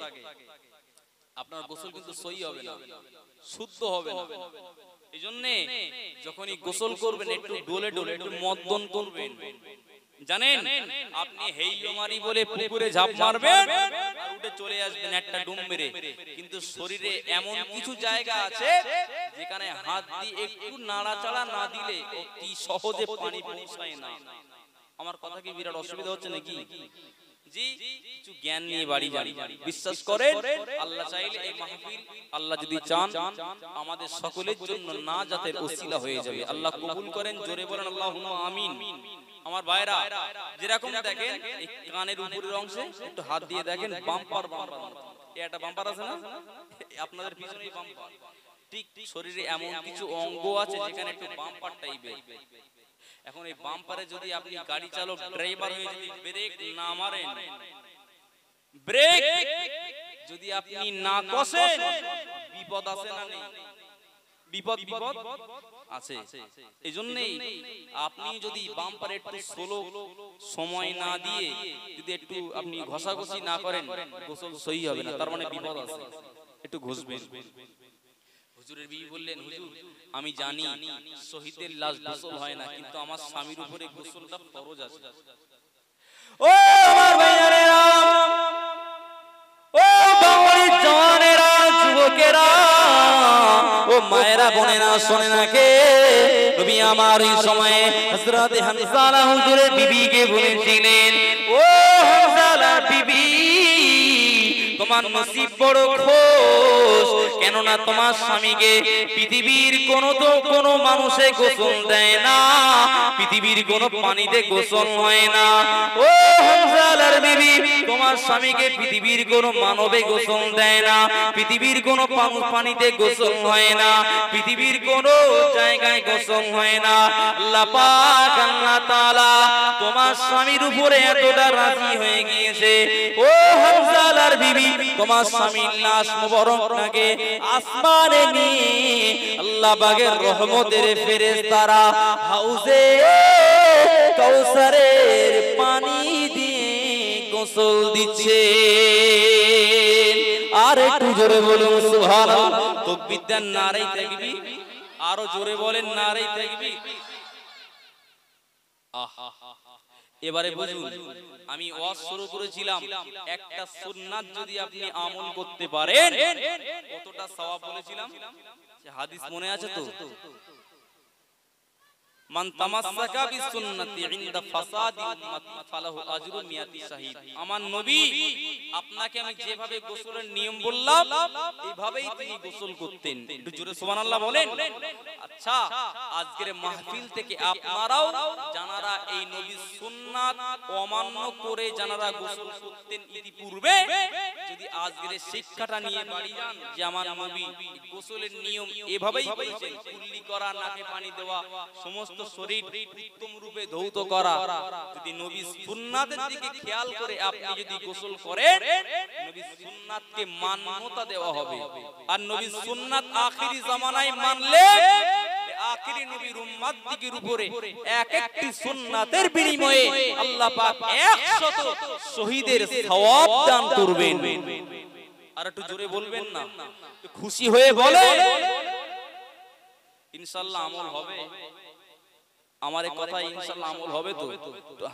আপনার গোসল কিন্তু সহি হবে না, শুদ্ধ হবে না। এইজন্য যখনই গোসল করবেন একটু ডোলে ডোলে একটু মদ্দন করবেন। জানেন আপনি হেইয়মারি বলে পুকুরে ঝাঁপ মারবেন আর উঠে চলে আসবেন একটা ডুব মেরে, কিন্তু শরীরে এমন কিছু জায়গা আছে যেখানে হাত দিয়ে একটু নাড়াচাড়া না দিলে অতি সহজে পানি পৌঁছায় না। আমার কথা কি বিরাট অসুবিধা হচ্ছে নাকি? জি কিছু জ্ঞান নিয়ে বাড়ি যান। বিশ্বাস করেন আল্লাহ চাইলে এই মাহফিল, আল্লাহ যদি চান আমাদের সকলের জন্য নাজাতের ওসিলা হয়ে যাবে। আল্লাহ কবুল করেন, জোরে বলেন আল্লাহুম্মা আমিন। আমার ভাইরা যেরকম দেখেন এই কানের উপরের অংশে একটু হাত দিয়ে দেখেন বাম্পার বাম্পার, এটা বাম্পার আছে না আপনাদের পিছনেই বাম্পার, ঠিক শরীরে এমন কিছু অঙ্গ আছে যেখানে একটু বাম্পার টাইপের। এখন এই বাম্পারে যদি আপনি গাড়ি চালক ড্রাইভার হয়ে যদি ব্রেক না মারেন, ব্রেক যদি আপনি না কষেন, বিপদ আছে না নেই? বিপদ বিপদ আছে। এইজন্যই আপনি যদি বাম্পারে একটু স্লো সময় না দিয়ে যদি একটু আপনি ঘষাঘষি না করেন, গোসল সহি হবে না, তার মানে বিপদ আছে, একটু ঘষবেন। হুজুরের বিবি বললেন, হুজুর আমি জানি শহীদের লাশ গোসল হয় না, কিন্তু আমার স্বামীর উপরে গোসলটা ফরজ আছে। ও আমার ভাইয়েরা, ও বাঙালি জওয়ানেরা, যুবকেরা, ও মায়েরা, বোনেরা, শোনে না কে নবী আমার এই সময়ে হযরত হানজালা হুজুরের বিবিকে বলেছিলেন, ও হানজালা বিবি তোমার নসিব বড় খোশ, কেননা তোমার স্বামীকে পৃথিবীর কোনো মানুষে গোসল দেয় না, পৃথিবীর কোনো পানিতে গোসল হয় না। ও হানজালার বিবি তোমার স্বামীকে পৃথিবীর কোনো মানবে গোসল দেয় না, পৃথিবীর কোনো পানিতে গোসল হয় না, পৃথিবীর কোনো জায়গায় গোসল হয় না। আল্লাহ পাক আল্লাহ তাআলা তোমার স্বামীর উপরে এতটা রাজি হয়ে গিয়েছে, ও হানজালার বিবি তোমার স্বামীর লাশ মুবারকটাকে আসমানে নিয়ে আল্লাহ পাকের রহমতের ফেরেশতারা হাউজে কাউসারের পানি দিয়ে গোসল দিচ্ছে। আর একটু জোরে বলুন সুবহানাল্লাহ। তাকবীর দেন, নারে তাকবীর, আরো জোরে বলেন নারে তাকবীর। আহা এবারে বুঝুন, আমি ওয়াজ শুরু করেছিলাম একটা সুন্নাত যদি আপনি আমল করতে পারেন কতটা সওয়াব বলেছিলাম, হাদিস মনে আছে তো? মান তামাসসাকা বিসুন্নতি ইনদা ফাসাদি উম্মতি ফালাহু আজরু মিয়াতি শাহীদ। আমার নবী আপনাকে আমি যেভাবে গোসলের নিয়ম বললাম এইভাবেই তিনি গোসল করতেন। একটু জোরে সুবহানাল্লাহ বলেন। আচ্ছা, আজকের মাহফিল থেকে আপনারাও যারা এই নবীর সুন্নাত অমান্য করে যারা গোসল করতেন ইতিপূর্বে, যদি আজকের শিক্ষাটা নিয়ে বাড়ি যান যে আমার নবী গোসলের নিয়ম এভাবেই বলেছেন, কুল্লি করা, নাকে পানি দেওয়া, সমস্ত শরীর উত্তম রূপে ধৌত করা, যদি নবীর সুন্নাতের দিকে খেয়াল করে আপনি যদি গোসল করেন, নবীর সুন্নাতকে মান্যতা দেওয়া হবে। আর নবীর সুন্নাত আখিরি জামানায় মানলে আখিরি নবীর উম্মতদের উপরে এক একটি সুন্নাতের বিনিময়ে আল্লাহ পাক 100 শহীদের সওয়াব দান করবেন। আর একটু জোরে বলবেন না, খুশি হয়ে বলেন ইনশাআল্লাহ আমল হবে। আমার এই কথা ইনশাআল্লাহ আমল হবে তো?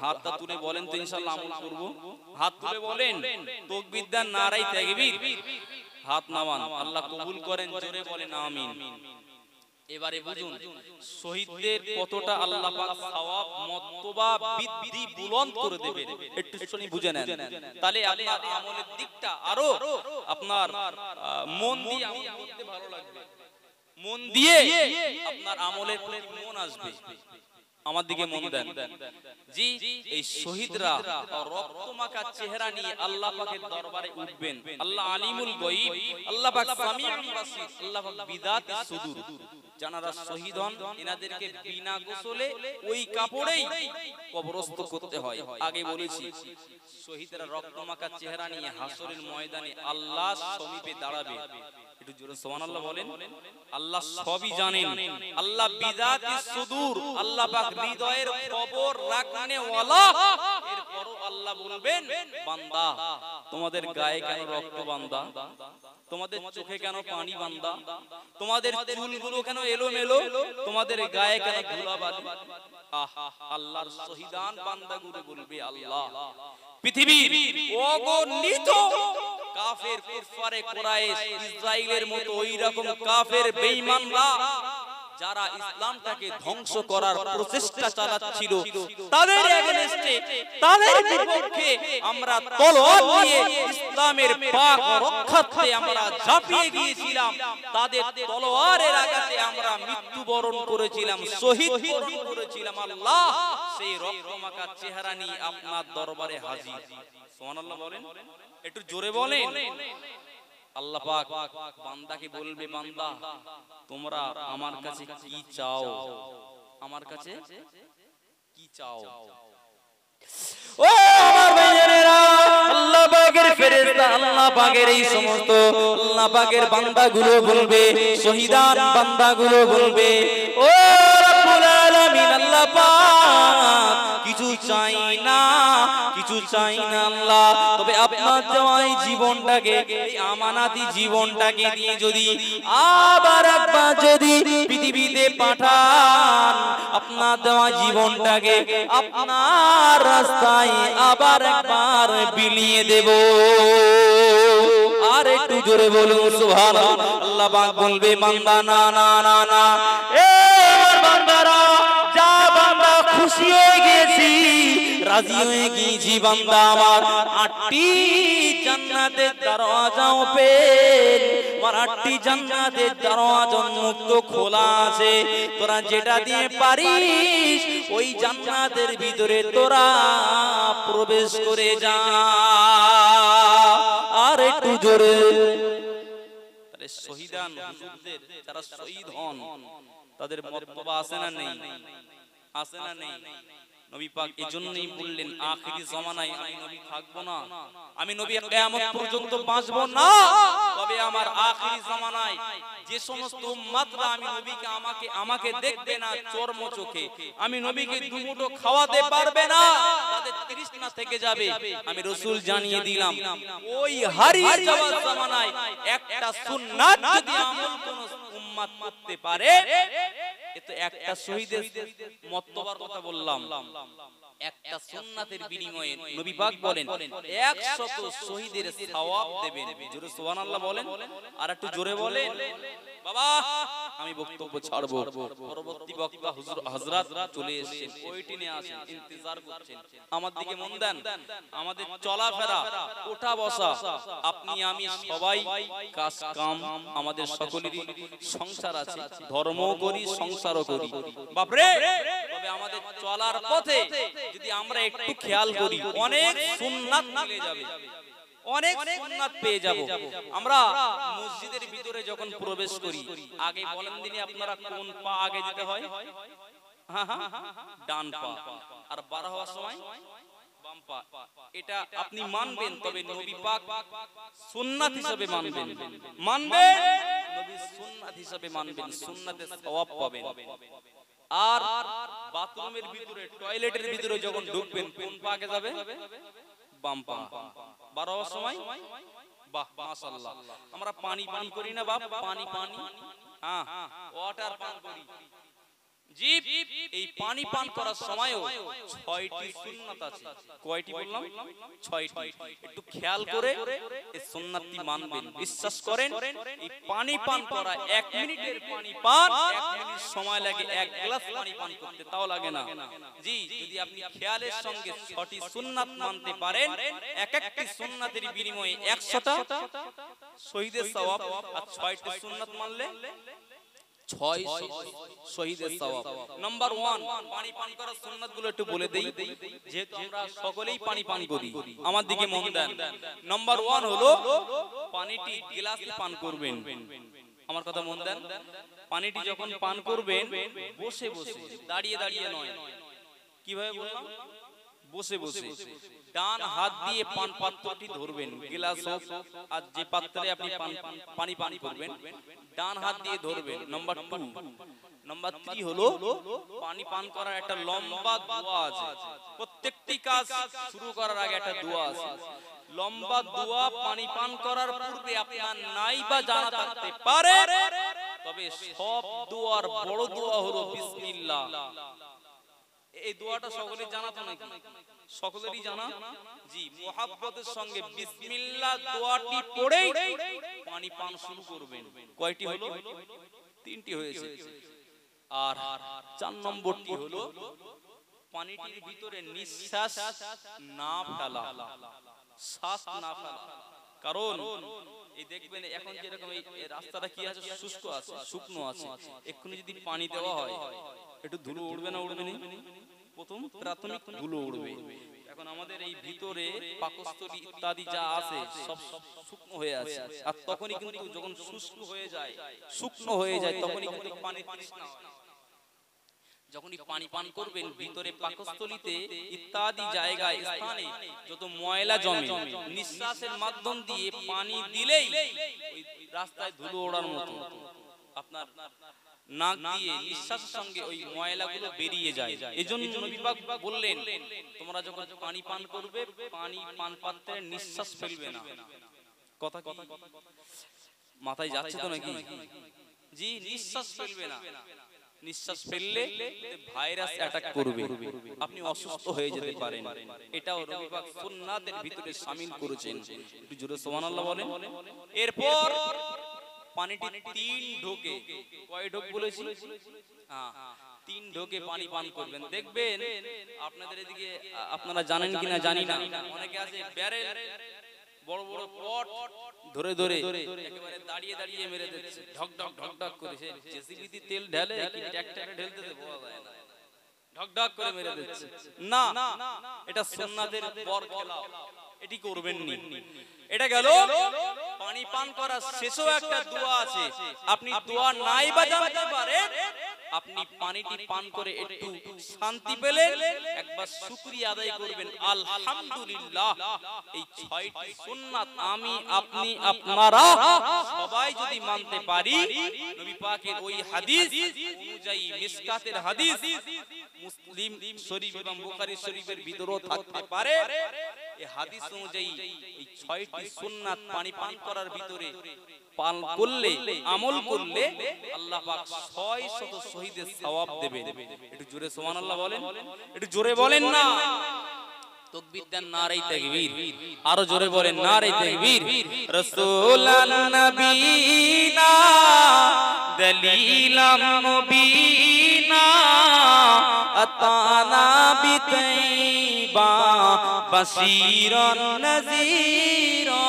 হাতটা তুলে বলেন তো ইনশাআল্লাহ আমল করব। হাত তুলে বলেন তাকবীর দেন, নারায়ে তাকবীর। হাত নামান, আল্লাহ কবুল করেন, জোরে বলেন আমিন। এবারে বুঝুন শহীদদের কতটা আল্লাহ পাক সওয়াব মর্তবা বৃদ্ধি বুলন্দ করে দেবেন। একটু শুনি বুঝে নেন, তাহলে আপনার আমলের দিকটা আরো আপনার মন দিয়ে আমল করতে ভালো লাগবে, মন দিয়ে আপনার আমলের প্রতি মন আসবে। আমার দিকে মন দেন জি। এই শহীদরা রক্তমাখা চেহারা নিয়ে আল্লাহ পাকের দরবারে উঠবেন। আল্লাহ আলিমুল গায়ব, আল্লাহ পাক সামিউল বাসীর, আল্লাহ পাক বিদাতিস সুদূর। যারা শহীদ হন এনাদেরকে বিনা গোসলে ওই কাপড়েই কবরস্থ করতে হয়। আগে বলেছি শহীদরা রক্তমাখা চেহারা নিয়ে হাসরের ময়দানে আল্লাহর সমীপে দাঁড়াবে। একটু জোরে সুবহানাল্লাহ বলেন। আল্লাহ সবই জানেন, আল্লাহ বিদাতিস সুদূর, আল্লাহ পাক হৃদয়ের খবর রাখনে ওয়ালা। এরপরও আল্লাহ বলবেন বান্দা তোমাদের গায়ে কেন রক্ত বান্দা, তোমাদের চোখে কেন পানি বান্দা, তোমাদের চুলগুলো কেন এলোমেলো, তোমাদের গায়ে কেন ধুলাবালি। আল্লাহর শহীদান বান্দাগুলো বলবে আল্লাহ পৃথিবীর অগণিত কাফের কুফারে কুরাইশ ইসরাইলের মতো ওই রকম কাফের বেঈমানরা যারা ইসলামটাকে ধ্বংস করার প্রচেষ্টা চালাচ্ছিল, তাদের এগেইনস্টে, তাদের বিপক্ষে আমরা তলোয়ার নিয়ে ইসলামের পাক রক্ষার্থে আমরা ঝাঁপিয়ে গিয়েছিলাম। তাদের তলোয়ারের আঘাতে আমরা মৃত্যুবরণ করেছিলাম, শহীদ বরণ করেছিলাম। আল্লাহ সেই রক্তমাখা চেহারা নিয়ে আপনার দরবারে হাজির। সুবহানাল্লাহ বলেন, একটু জোরে বলেন। আল্লাহ পাক বান্দাকে বলবে বান্দা তোমরা আমার কাছে কি চাও, আমার কাছে কি চাও। ও আমার ভাইয়েরা, আল্লাহ পাকের ফেরেশতা, আল্লাহ পাকের এই সমস্ত আল্লাহ পাকের বান্দাগুলো বলবে, শহীদান বান্দাগুলো বলবে ও রব্বুল আলামিন আল্লাহ পাক কিছু চাই না, কিছু চাই না আল্লাহ, তবে আপনার দেওয়া এই জীবনটাকে, এই আমানাতি জীবনটাকে দিয়ে যদি আবার একবার যদি পৃথিবীতে পাঠান, আপনার দেওয়া জীবনটাকে আপনার রাস্তায় আবার একবার বিলিয়ে দেব। আর একটু জোরে বলুন সুবহানাল্লাহ। আল্লাহ পাক বলবে বান্দা না না না না, এ আমার বান্দারা, যা বান্দা খুশি হয়ে গেছি, রাজি হয়ে গিয়েছি বান্দা আমার, 8টি জান্নাতের দরজা ওপেন, আমার 8টি জান্নাতের দরজা উন্মুক্ত খোলা আছে, তোরা যেটা দিয়ে পারিস ওই জান্নাতের ভিতরে তোরা প্রবেশ করে যা। আর একটু জোরে। তাহলে শহীদান হুজুরদের যারা শহীদ হন তাদের মর্তবা আছে না নেই? আছে না নেই? নবী পাক এজন্যই বললেন আখিরি জামানায় আমি নবী থাকবো না, আমি নবী কিয়ামত পর্যন্ত বাঁচবো না, তবে আমার আখিরি জামানায় যে সমস্ত উম্মতরা আমি নবীকে আমাকে দেখবে না চর্ম চোখে, আমি নবীকে দুমুঠো খাওয়াতে পারবে না, তাদের তৃষ্ণা থেকে যাবে। আমি রাসূল জানিয়ে দিলাম ওই হারিয়ে যাওয়ার জামানায় একটা সুন্নাত যদি আমল কোন উম্মত করতে পারে, এতো একটা শহীদের মর্তবার কথা বললাম, একটা সুন্নাতের বিনিময়ে নবী পাক বলেন 100 শহীদের সওয়াব দেবেন। জোরে সুবহানাল্লাহ বলেন। আর একটু জোরে বলেন। বাবা আমি বক্তব্য ছাড়বো। পরবর্তী বক্তা হুজুর হযরত চলে এসেছেন, ওয়েটিনে আছেন, ইন্তজার করছেন। আমার দিকে মন দেন। আমাদের চলাফেরা, ওঠা বসা, আপনি আমি সবাই কাজ কাম, আমাদের সকলেরই সংসার আছে, ধর্মও করি, সংসারও করি। বাপরে, তবে আমাদের চলার পথে যদি আমরা একটু খেয়াল করি, অনেক সুন্নাত মিলে যাবে, অনেক সুন্নাত পেয়ে যাব। আমরা মসজিদের ভিতরে যখন প্রবেশ করি, আগে বলেন দিনই আপনারা কোন পা আগে যেতে হয়? ডান পা। আর বার হওয়ার সময় বাম পা। এটা আপনি মানবেন, তবে নবী পাক সুন্নাত হিসেবে মানবেন, মানবেন নবীর সুন্নাত হিসেবে মানবেন, সুন্নাতে সওয়াব পাবেন। আর বাথরুমের ভিতরে, টয়লেটের ভিতরে যখন ঢুকবেন, কোন পা আগে যাবে? বাম পা। বার হওয়ার সময় বাহ, মাশাআল্লাহ। আমরা পানি পান করি না বাপ? পানি পানি, হ্যাঁ, ওয়াটার পান করি। জি, এই পানি পান করার সময়ও 6টি সুন্নাত আছে। কয়টি বললাম? 6টি। একটু খেয়াল করে এই সুন্নাতটি মানবেন। বিশ্বাস করেন, এই পানি পান করা 1 মিনিটের পানি পান, 1 মিনিট সময় লাগে 1 গ্লাস পানি পান করতে, তাও লাগে না। জি, যদি আপনি খেয়ালের সঙ্গে 6টি সুন্নাত মানতে পারেন, এক একটি সুন্নাতের বিনিময়ে 100টা শহীদের সওয়াব। আর 6টি সুন্নাত মানলে 600 শহীদের সওয়াব। নাম্বার 1, পানি পান করার সুন্নাতগুলো একটু বলে দেই, যেহেতু আমরা সকলেই পানি পান করি। আমার দিকে মন দেন। নাম্বার 1 হলো পানিটি গ্লাসে পান করবেন। আমার কথা মন দেন। পানিটি যখন পান করবেন, বসে বসে, দাঁড়িয়ে দাঁড়িয়ে নয়। কিভাবে বললাম? বসে বসে। ডান হাত দিয়ে পান পাত্রটি ধরবেন, গ্লাস হোক আর যে পাত্রে আপনি পানি পান করবেন, ডান হাত দিয়ে ধরবেন। নাম্বার 2। নাম্বার 3 হলো পানি পান করার একটা লম্বা দোয়া আছে। প্রত্যেকটি কাজ শুরু করার আগে একটা দোয়া আছে। লম্বা দোয়া পানি পান করার পূর্বে আপনার নাই বা জানা থাকতে পারে, তবে সব দোয়ার বড় দোয়া হলো বিসমিল্লাহ। এই দোয়াটা সকলেই জানা তো নাকি? সকলেরই জানা। জি, মুহাব্বতের সঙ্গে বিসমিল্লাহ দোয়াটি পড়েই পানি পান শুরু করবেন। কয়টি হলো? 3টি হয়েছে। আর 4 নম্বরটি হলো পানিটির ভিতরে নিঃশ্বাস না ফেলা, শ্বাস না ফেলা। কারণ এই দেখবেন এখন যেরকম এই রাস্তাটা কি আছে, শুষ্ক আছে, শুকনো আছে, এক্ষুনি যদি পানি দেওয়া হয়, একটু ধুলো উড়বে না? উড়বে না? প্রথম প্রাথমিক ধুলো উড়বে। এখন আমাদের এই ভিতরে পাকস্থলী ইত্যাদি যা আছে সব শুকনো হয়ে আছে। আর তখনই কিন্তু যখন শুষ্ক হয়ে যায়, শুকনো হয়ে যায়, তখনই কিন্তু পানির তৃষ্ণা হয়। যখনই পানি পান করবেন, ভিতরে পাকস্থলীতে ইত্যাদি জায়গায়, স্থানে যত ময়লা জমে, নিঃশ্বাসের মাধ্যম দিয়ে পানি দিলেই ওই রাস্তায় ধুলো ওড়ার মতো আপনার নাক দিয়ে নিঃশ্বাসের সঙ্গে ওই ময়লাগুলো বেরিয়ে যায়। এজন্য নবী পাক বললেন, তোমরা যখন পানি পান করবে, পানি পান পাত্রে নিঃশ্বাস ফেলবে না। কথা কি মাথায় যাচ্ছে তো নাকি? জি, নিঃশ্বাস ফেলবে না। নিঃশ্বাস ফেললে ভাইরাস অ্যাটাক করবে, আপনি অসুস্থ হয়ে যেতে পারেন। এটাও নবী পাক সুন্নাতের ভিতরে শামিল করেছেন। একটু জোরে সুবহানাল্লাহ বলেন। এরপর পানিটি 3 ঢোকে, কয় ঢোক বলেছি? হ্যাঁ, 3 ঢোকে পানি পান করবেন। দেখবেন আপনাদের এদিকে, আপনারা জানেন কিনা জানি না, অনেকে আছে ব্যারেল, বড় বড় পট ধরে ধরে একেবারে দাঁড়িয়ে দাঁড়িয়ে মেরে দিচ্ছে, ঢক ঢক ঢক ঢক করে। সে জেসিবিতে তেল ঢালে কি ট্রাক্টরে ঢেলতেছে বোঝা যায় না, ঢক ঢক করে মেরে দিচ্ছে। না, এটা সুন্নাতের বর খেলা, এটি করবেন নি। এটা গেল পানি পান করার শেষেও একটা দোয়া আছে। আপনি দোয়া নাই বা জানতে পারেন, আপনি পানিটি পান করে একটু শান্তি পেলে একবার শুকরিয়া আদায় করবেন, আলহামদুলিল্লাহ। এই 6টি সুন্নাত আমি, আপনি, আপনারা সবাই যদি মানতে পারি, নবী পাকের ওই হাদিস অনুযায়ী, মিসকাতের হাদিস, মুসলিম শরীফ এবং বুখারী শরীফের ভিতরেও থাকতে পারে, এই হাদিস অনুযায়ী এই 6টি সুন্নাত পানি পান করার ভিতরে পালন করলে, আমল করলে, আল্লাহ পাক 600 শহীদের সওয়াব দেবেন। একটু জোরে সুবহানাল্লাহ বলেন, একটু জোরে বলেন না। তাকবীর দেন, নারে তাকবীর। আরো জোরে বলেন নারে তাকবীর। রাসূলান নবীনা দলিলাম মুবিনা আতানা বিতাইবা বাশীরান নাযীরা।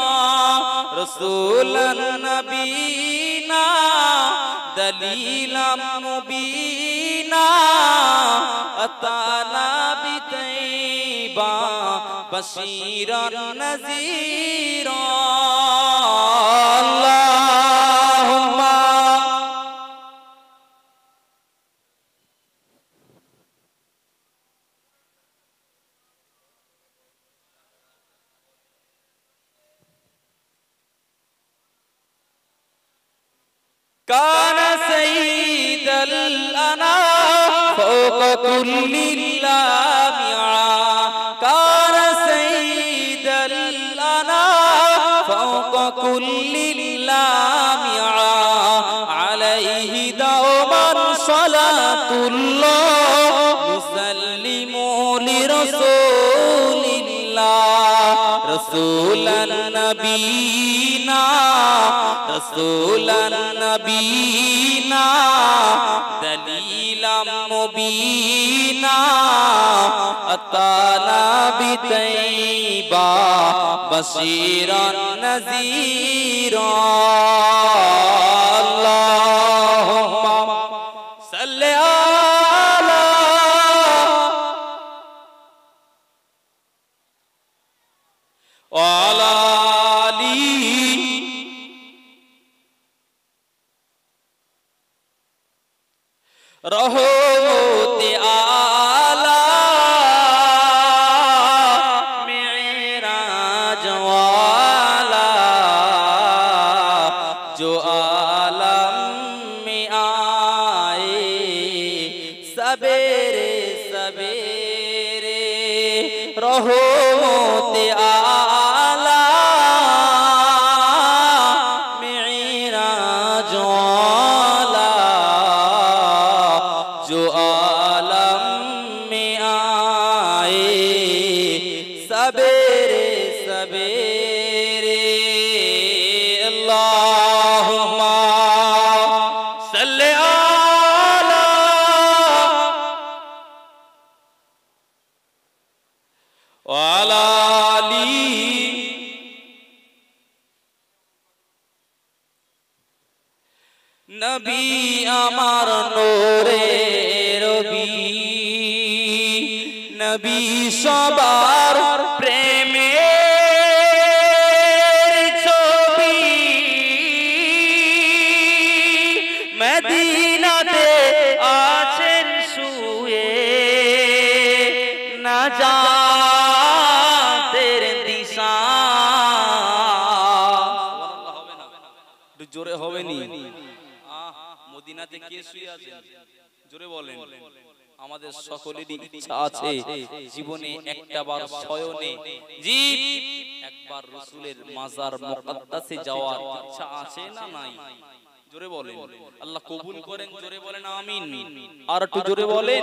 রাসূলান নবীনা দলিলাম মুবিনা আতানা বিতাইবা বাশীরান নাযীরা। আল্লাহুম্মা কানা সাইয়্যিদাল আনাম ফাওকা কুল্লিল লামিয়া। কানা সাইয়্যিদাল আনাম ফাওকা কুল্লিল লামিয়া। আলাইহি দাওমান সালাতুল্লাহ মুসাল্লিমু লিরাসূলিল্লাহ। রাসূলান নবীনা রাসূলান নবীনা দলিলাম মুবিনা আতানা বিতাইবা বাশীরান নাযীরা। আল্লাহুম্মা সাল্লি আলা ওয়ালা আলি রহমতে আলা মেরাজ ওয়ালা जो आलम में आए सबेरे सबेरे रहमते आला मेराज वाला जो आलम में आए सबेरे सबेरे। अल्लाहुम्मा सल्ली आला वाला आली। नबी আমার নূরের নবী, নবী সবার প্রেমের ছবি। মদিনাতে আছেন শুয়ে নাজাতের দিশা। জোরে হবে নি? মদিনাতে কে শুয়ে আছেন? জোরে বলেন। আমাদের সকলেরই ইচ্ছা আছে জীবনে একটা বার শয়নে জি একবার রাসূলের মাজার মুকদ্দাসে যাওয়ার ইচ্ছা আছে না নাই? জোরে বলেন। আল্লাহ কবুল করেন। জোরে বলেন আমিন। আর একটু জোরে বলেন।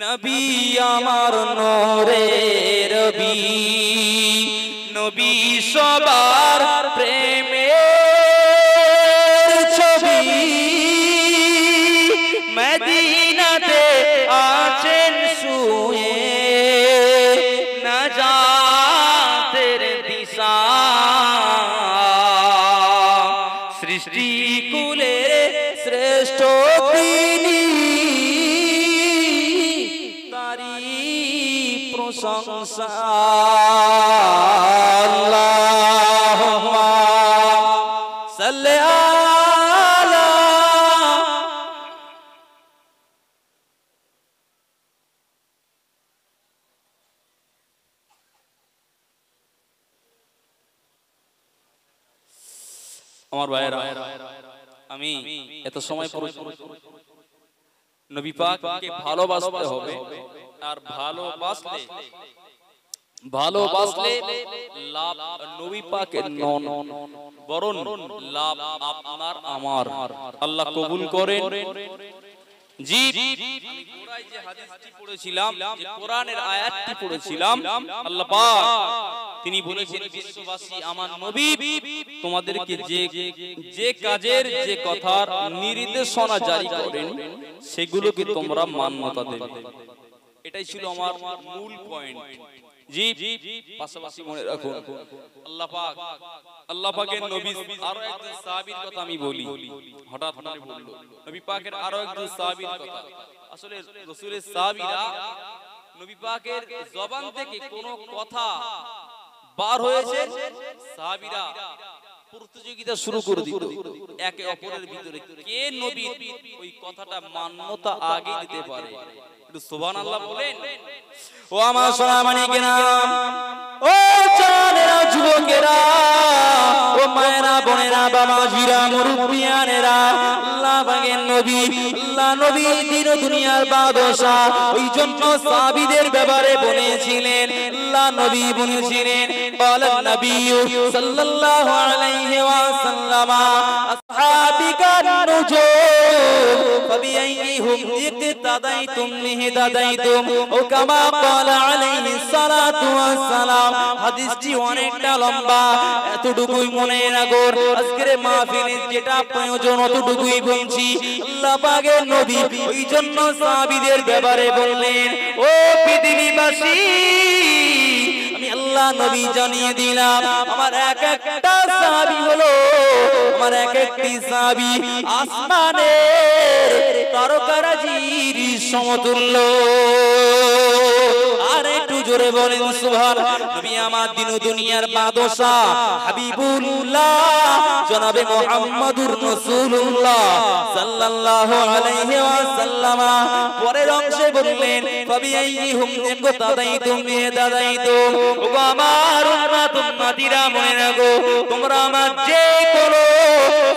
নবী আমার নূরের নবী, নবী সবার প্রেমের ছবি। মদিনাতে আছেন শুয়ে নাজাতের দিশা। সৃষ্টি কুলের শ্রেষ্ঠ তিনি, তারি প্রশংসা। আল্লাহুম্মা সাল্লি আলা আমার ভাইরা। আমি এত সময় নবী পাককে ভালোবাসতে হবে। আর ভালোবাসলে লাভ নবী পাকের নন, বরং লাভ আপনার আমার। আল্লাহ কবুল করেন। জি আমি গোড়ায় যে হাদিসটি পড়েছিলাম, যে কোরআনের আয়াতটি পড়েছিলাম, আল্লাহ পাক তিনি বলেছেন বিশ্ববাসী আমার নবী তোমাদেরকে যে কাজের যে কথার নির্দেশনা জারি করেন সেগুলোকে তোমরা মান্যতা দেবে। এটাই ছিল আমার মূল পয়েন্ট। জি পাশাপাশি মনে রাখুন আল্লাহ পাকের নবী আরো একজন সাহাবীর কথা আমি বলি, হঠাৎ মনে পড়লো নবী পাকের আরো একজন সাহাবীর কথা। আসলে রাসূলের সাহাবীরা নবী পাকের জবান থেকে কোন কথা বার হয়েছে, সাহাবীরা প্রতিযোগিতা শুরু করে দিত একে অপরের ভিতরে, কে নবী ওই কথাটা মান্যতা আগে দিতে পারে। একটু সুবহানাল্লাহ বলেন। ও আমার সোনামণিকেরা, ও জানেরা, যুবকেরা, ও মায়েরা, বোনেরা, বাবাজিরা, মুরব্বিয়ানেরা, আল্লাহ পাকের নবী, আল্লাহ নবী দিন দুনিয়ার বাদশা। ওই জন্য সাহাবীদের ব্যাপারে বলেছিলেন, আল্লাহ নবী বলেছিলেন, বলেন নবী সাল্লাল্লাহু আলাইহি ওয়াসাল্লাম আসহাবিকা নুজুম ফাবিআইহিম ইকতাদাইতুম ইহতাদাইতুম ও কামা ক্বালা আলাইহিস সালাতু ওয়াস সালাম। হাদিসটি অনেকটা লম্বা, এতটুকুই মনে রাখুন। আজকের মাহফিলে যেটা প্রয়োজন অতটুকুই বলছি। আল্লাহ পাকের নবী ওই জন্য সাহাবীদের ব্যাপারে বললেন, ও পৃথিবীবাসী, আমি আল্লাহ নবী জানিয়ে দিলাম আমার এক একটা সাহাবী হলো, আমার এক একটি সাহাবী আসমানের তারকারাজির সমতুল্য। আর একটু জোরে বলেন সুবহানাল্লাহ। নবী আমার দিন দুনিয়ার বাদশা হাবিবুল্লাহ জনাবে মুহাম্মাদুর রাসূলুল্লাহ সাল্লাল্লাহু আলাইহি ওয়াসাল্লাম পরের অংশে বললেন, ফাবিআইহিম ইকতাদাইতুম ইহতাদাইতুম। ওগো আমার উম্মত উম্মতিরা, মনে রাখো, তোমরা আমার যে কোনো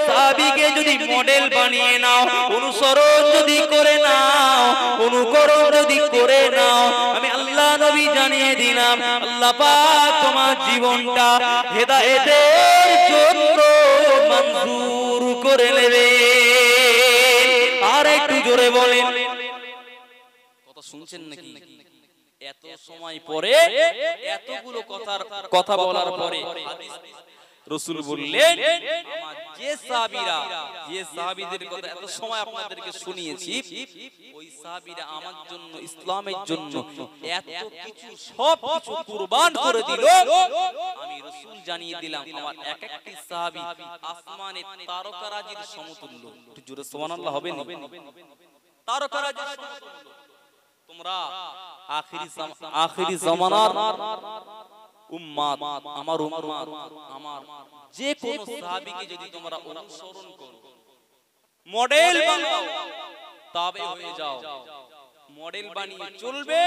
সাহাবীকে যদি মডেল বানিয়ে নাও, অনুসরণ যদি করে নাও, অনুকরণ যদি করে নাও, আমি আল্লাহ নবী জানিয়ে দিলাম আল্লাহ পাক তোমার জীবনটা হেদায়েতের জন্য মঞ্জুর করে নেবে। আর একটু জোরে বলেন, কথা শুনছেন নাকি? এত সময় পরে এতগুলো কথা বলার পরে রাসূল বললেন, আমার যে সাহাবীরা, যে সাহাবীদের কথা এত সময় আপনাদেরকে শুনিয়েছি, ওই সাহাবীরা আমার জন্য, ইসলামের জন্য এত কিছু, সব কিছু কুরবান করে দিল। আমি রাসূল জানিয়ে দিলাম আমার এক একটি সাহাবী আসমানের তারকারাজির সমতুল্য। একটু জোরে সুবহানাল্লাহ হবে না? তারকারাজির সমতুল্য। তোমরা আখিরি জামানার উম্মাত, আমার উম্মাত, আমার যে কোন সাহাবীকে যদি তোমরা অনুসরণ করো, মডেল বানাও, তবে হয়ে যাও, মডেল বানিয়ে চলবে,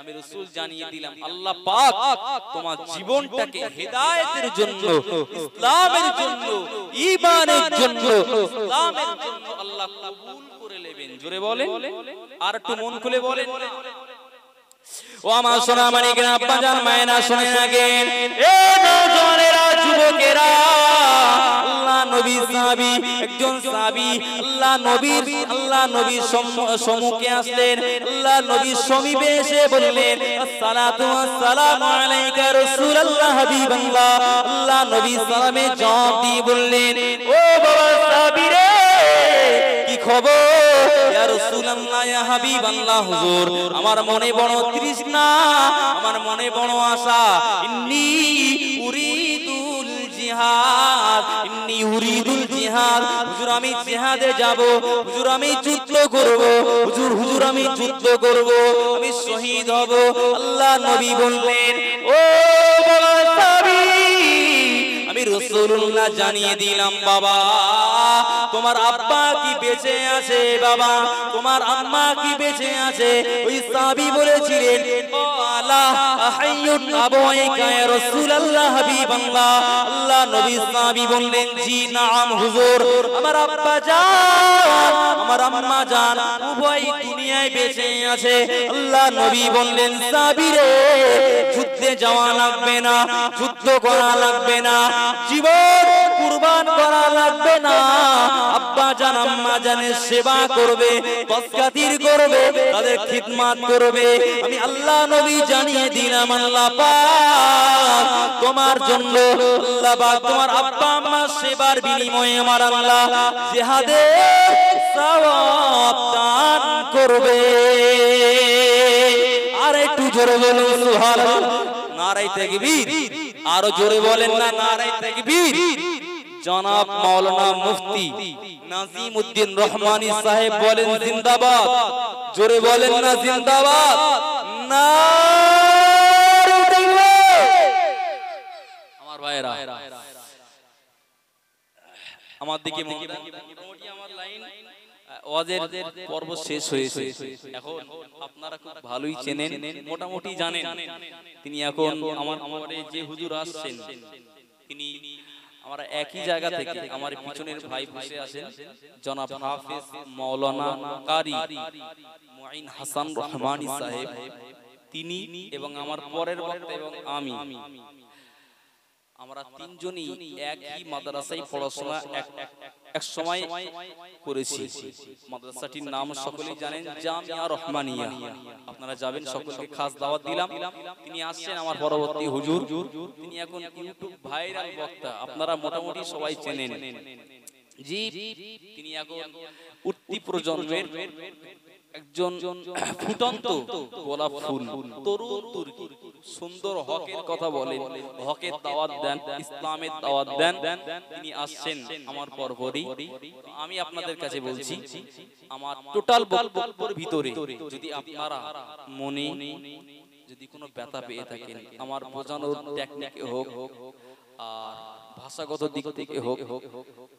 আমি রাসূল জানিয়ে দিলাম আল্লাহ পাক তোমার জীবনটাকে হেদায়েতের জন্য, ইসলামের জন্য, ঈমানের জন্য, ইসলামের জন্য আল্লাহ কবুল করে নেবেন। জোরে বলেন, আর একটু মন খুলে বলেন। ও আমার সোনামণিরা, আব্বাজান, মায়েরা, শুনে রাখেন, এ নওজওয়ানেরা, যুবকেরা, আল্লাহ নবী সাহাবী, একজন সাহাবী আল্লাহ নবীর সম্মুখে আসলেন। আল্লাহ নবীর সমীপে এসে বললেন, আসসালাতু ওয়াসসালামু আলাইকা রাসূলুল্লাহ হাবিবাল্লাহ। আল্লাহ নবী সালামে জবাব দিয়ে বললেন, ও বাবা সাহাবী রে, কি খবর? ইয়া রাসূলুল্লাহ, ইয়া হাবিবাল্লাহ, হুজুর, আমার মনে বড় তৃষ্ণা, আমার মনে বড় আশা, ইন্নী উরিদুল জিহাদ, ইন্নী উরিদুল জিহাদ, হুজুর আমি জিহাদে যাব, হুজুর আমি যুদ্ধ করব, হুজুর আমি যুদ্ধ করব, আমি শহীদ হব। আল্লাহ নবী বললেন, ও বাবা সাহাবী, আমি রাসূলুল্লাহ জানিয়ে দিলাম বাবা, তোমার আব্বা কি বেঁচে আছে? বাবা, তোমার আম্মা কি বেঁচে আছে? ওই সাহাবী বলেছিলেন, আল্লাহ হাইয়ুন আবওয়াইকা ইয়া রাসূলুল্লাহ হাবিবাল্লাহ। আল্লাহ নবী সাহাবী বললেন, জি নাম হুজুর, আমার আব্বা জান, আমার আম্মা জান উভয় দুনিয়ায় বেঁচে আছে। আল্লাহ নবী বললেন, সাহাবী রে, যুদ্ধে যাওয়া লাগবে না, যুদ্ধ করা লাগবে না, জীবন কুরবান করা লাগবে না, আব্বা জান আম্মা জানের সেবা করবে, তসকাতির করবে, তাদের খিদমত করবে। আমি আল্লাহ নবী জানিয়ে দিলাম আল্লাহ পাক তোমার জন্য, আল্লাহ পাক তোমার আব্বা আম্মার সেবার বিনিময়ে আমার আল্লাহ জিহাদের সওয়াব দান করবে। আর একটু জোরে বলুন সুবহানাল্লাহ, নারায়ে তাকবীর। আরো জোরে বলেন না নারায়ে তাকবীর। জনাব মাওলানা মুফতি নাজিমউদ্দিন রহমানী সাহেব বলেন জিন্দাবাদ। জোরে বলেন না জিন্দাবাদ। নারায়ে তাকবীর। আমার ভাইরা আমার দিকে মোটামুটি আমার লাইন ওয়াজের পর্ব শেষ হয়েছে। এখন আপনারা খুব ভালোই চেনেন, মোটামুটি জানেন তিনি এখন আমার পরে যে হুজুর আসছেন তিনি আমরা একই জায়গা থেকে আমার পিছনের ভাই বসে আছেন জনাব হাফেজ মাওলানা কারি মুঈন হাসান রহমানী সাহেব, তিনি এবং আমার পরের বক্তা এবং আমি আমরা তিনজনই একই মাদ্রাসায় পড়াশোনা এক সময় করেছি। মাদ্রাসাটির নাম সকলেই জানেন জামিয়া রহমানিয়া। আপনারা যাবেন, সকলকে খাস দাওয়াত দিলাম। তিনি আসছেন আমার পরবর্তী হুজুর, তিনি এখন ইউটিউব ভাইরাল বক্তা, আপনারা মোটামুটি সবাই চেনেন। জি, তিনি এখন উঠতি প্রজন্মের একজন ফুটন্ত গোলাপ ফুল, তরুণ তুর্কি, সুন্দর হকের কথা বলেন, হকের দাওয়াত দেন, ইসলামের দাওয়াত দেন। তিনি আসছেন আমার পরপরই। আমি আপনাদের কাছে বলছি আমার টোটাল বক্তব্যের ভিতরে যদি আপনারা মনে যদি কোনো ব্যথা পেয়ে থাকেন, আমার বোঝানোর টেকনিকে হোক আর ভাষাগত দিক থেকে হোক,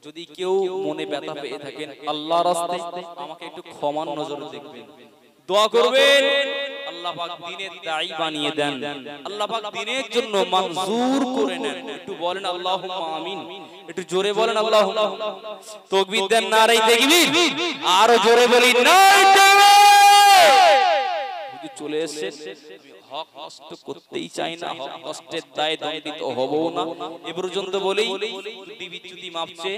যদি কেউ মনে ব্যথা পেয়ে থাকেন আল্লাহর রাস্তায় আমাকে একটু ক্ষমার নজরে দেখবেন, দোয়া করবেন। আল্লাহ পাক দ্বীনের দাঈ বানিয়ে দেন, আল্লাহ পাক দ্বীনের জন্য মঞ্জুর করে নেন। একটু বলেন আল্লাহুম্মা আমিন, একটু জোরে বলেন আল্লাহুম্মা। তাকবীর দেন, নারায়ে তাকবীর। আরো জোরে বলি নারায়ে তাকবীর। হুজুর চলে এসেছে, হক নষ্ট করতেই চাই না, হক নষ্টের দায়ে দণ্ডিত হব না এ পর্যন্ত বলেই বিচ্যুতি মাপছে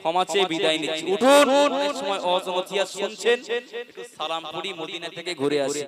ক্ষমা চেয়ে বিদায় নিচ্ছি। উঠুন, অনেক সময় অজনতিয়া শুনছেন, একটু সালাম পড়ি, মদিনা থেকে ঘুরে আসি।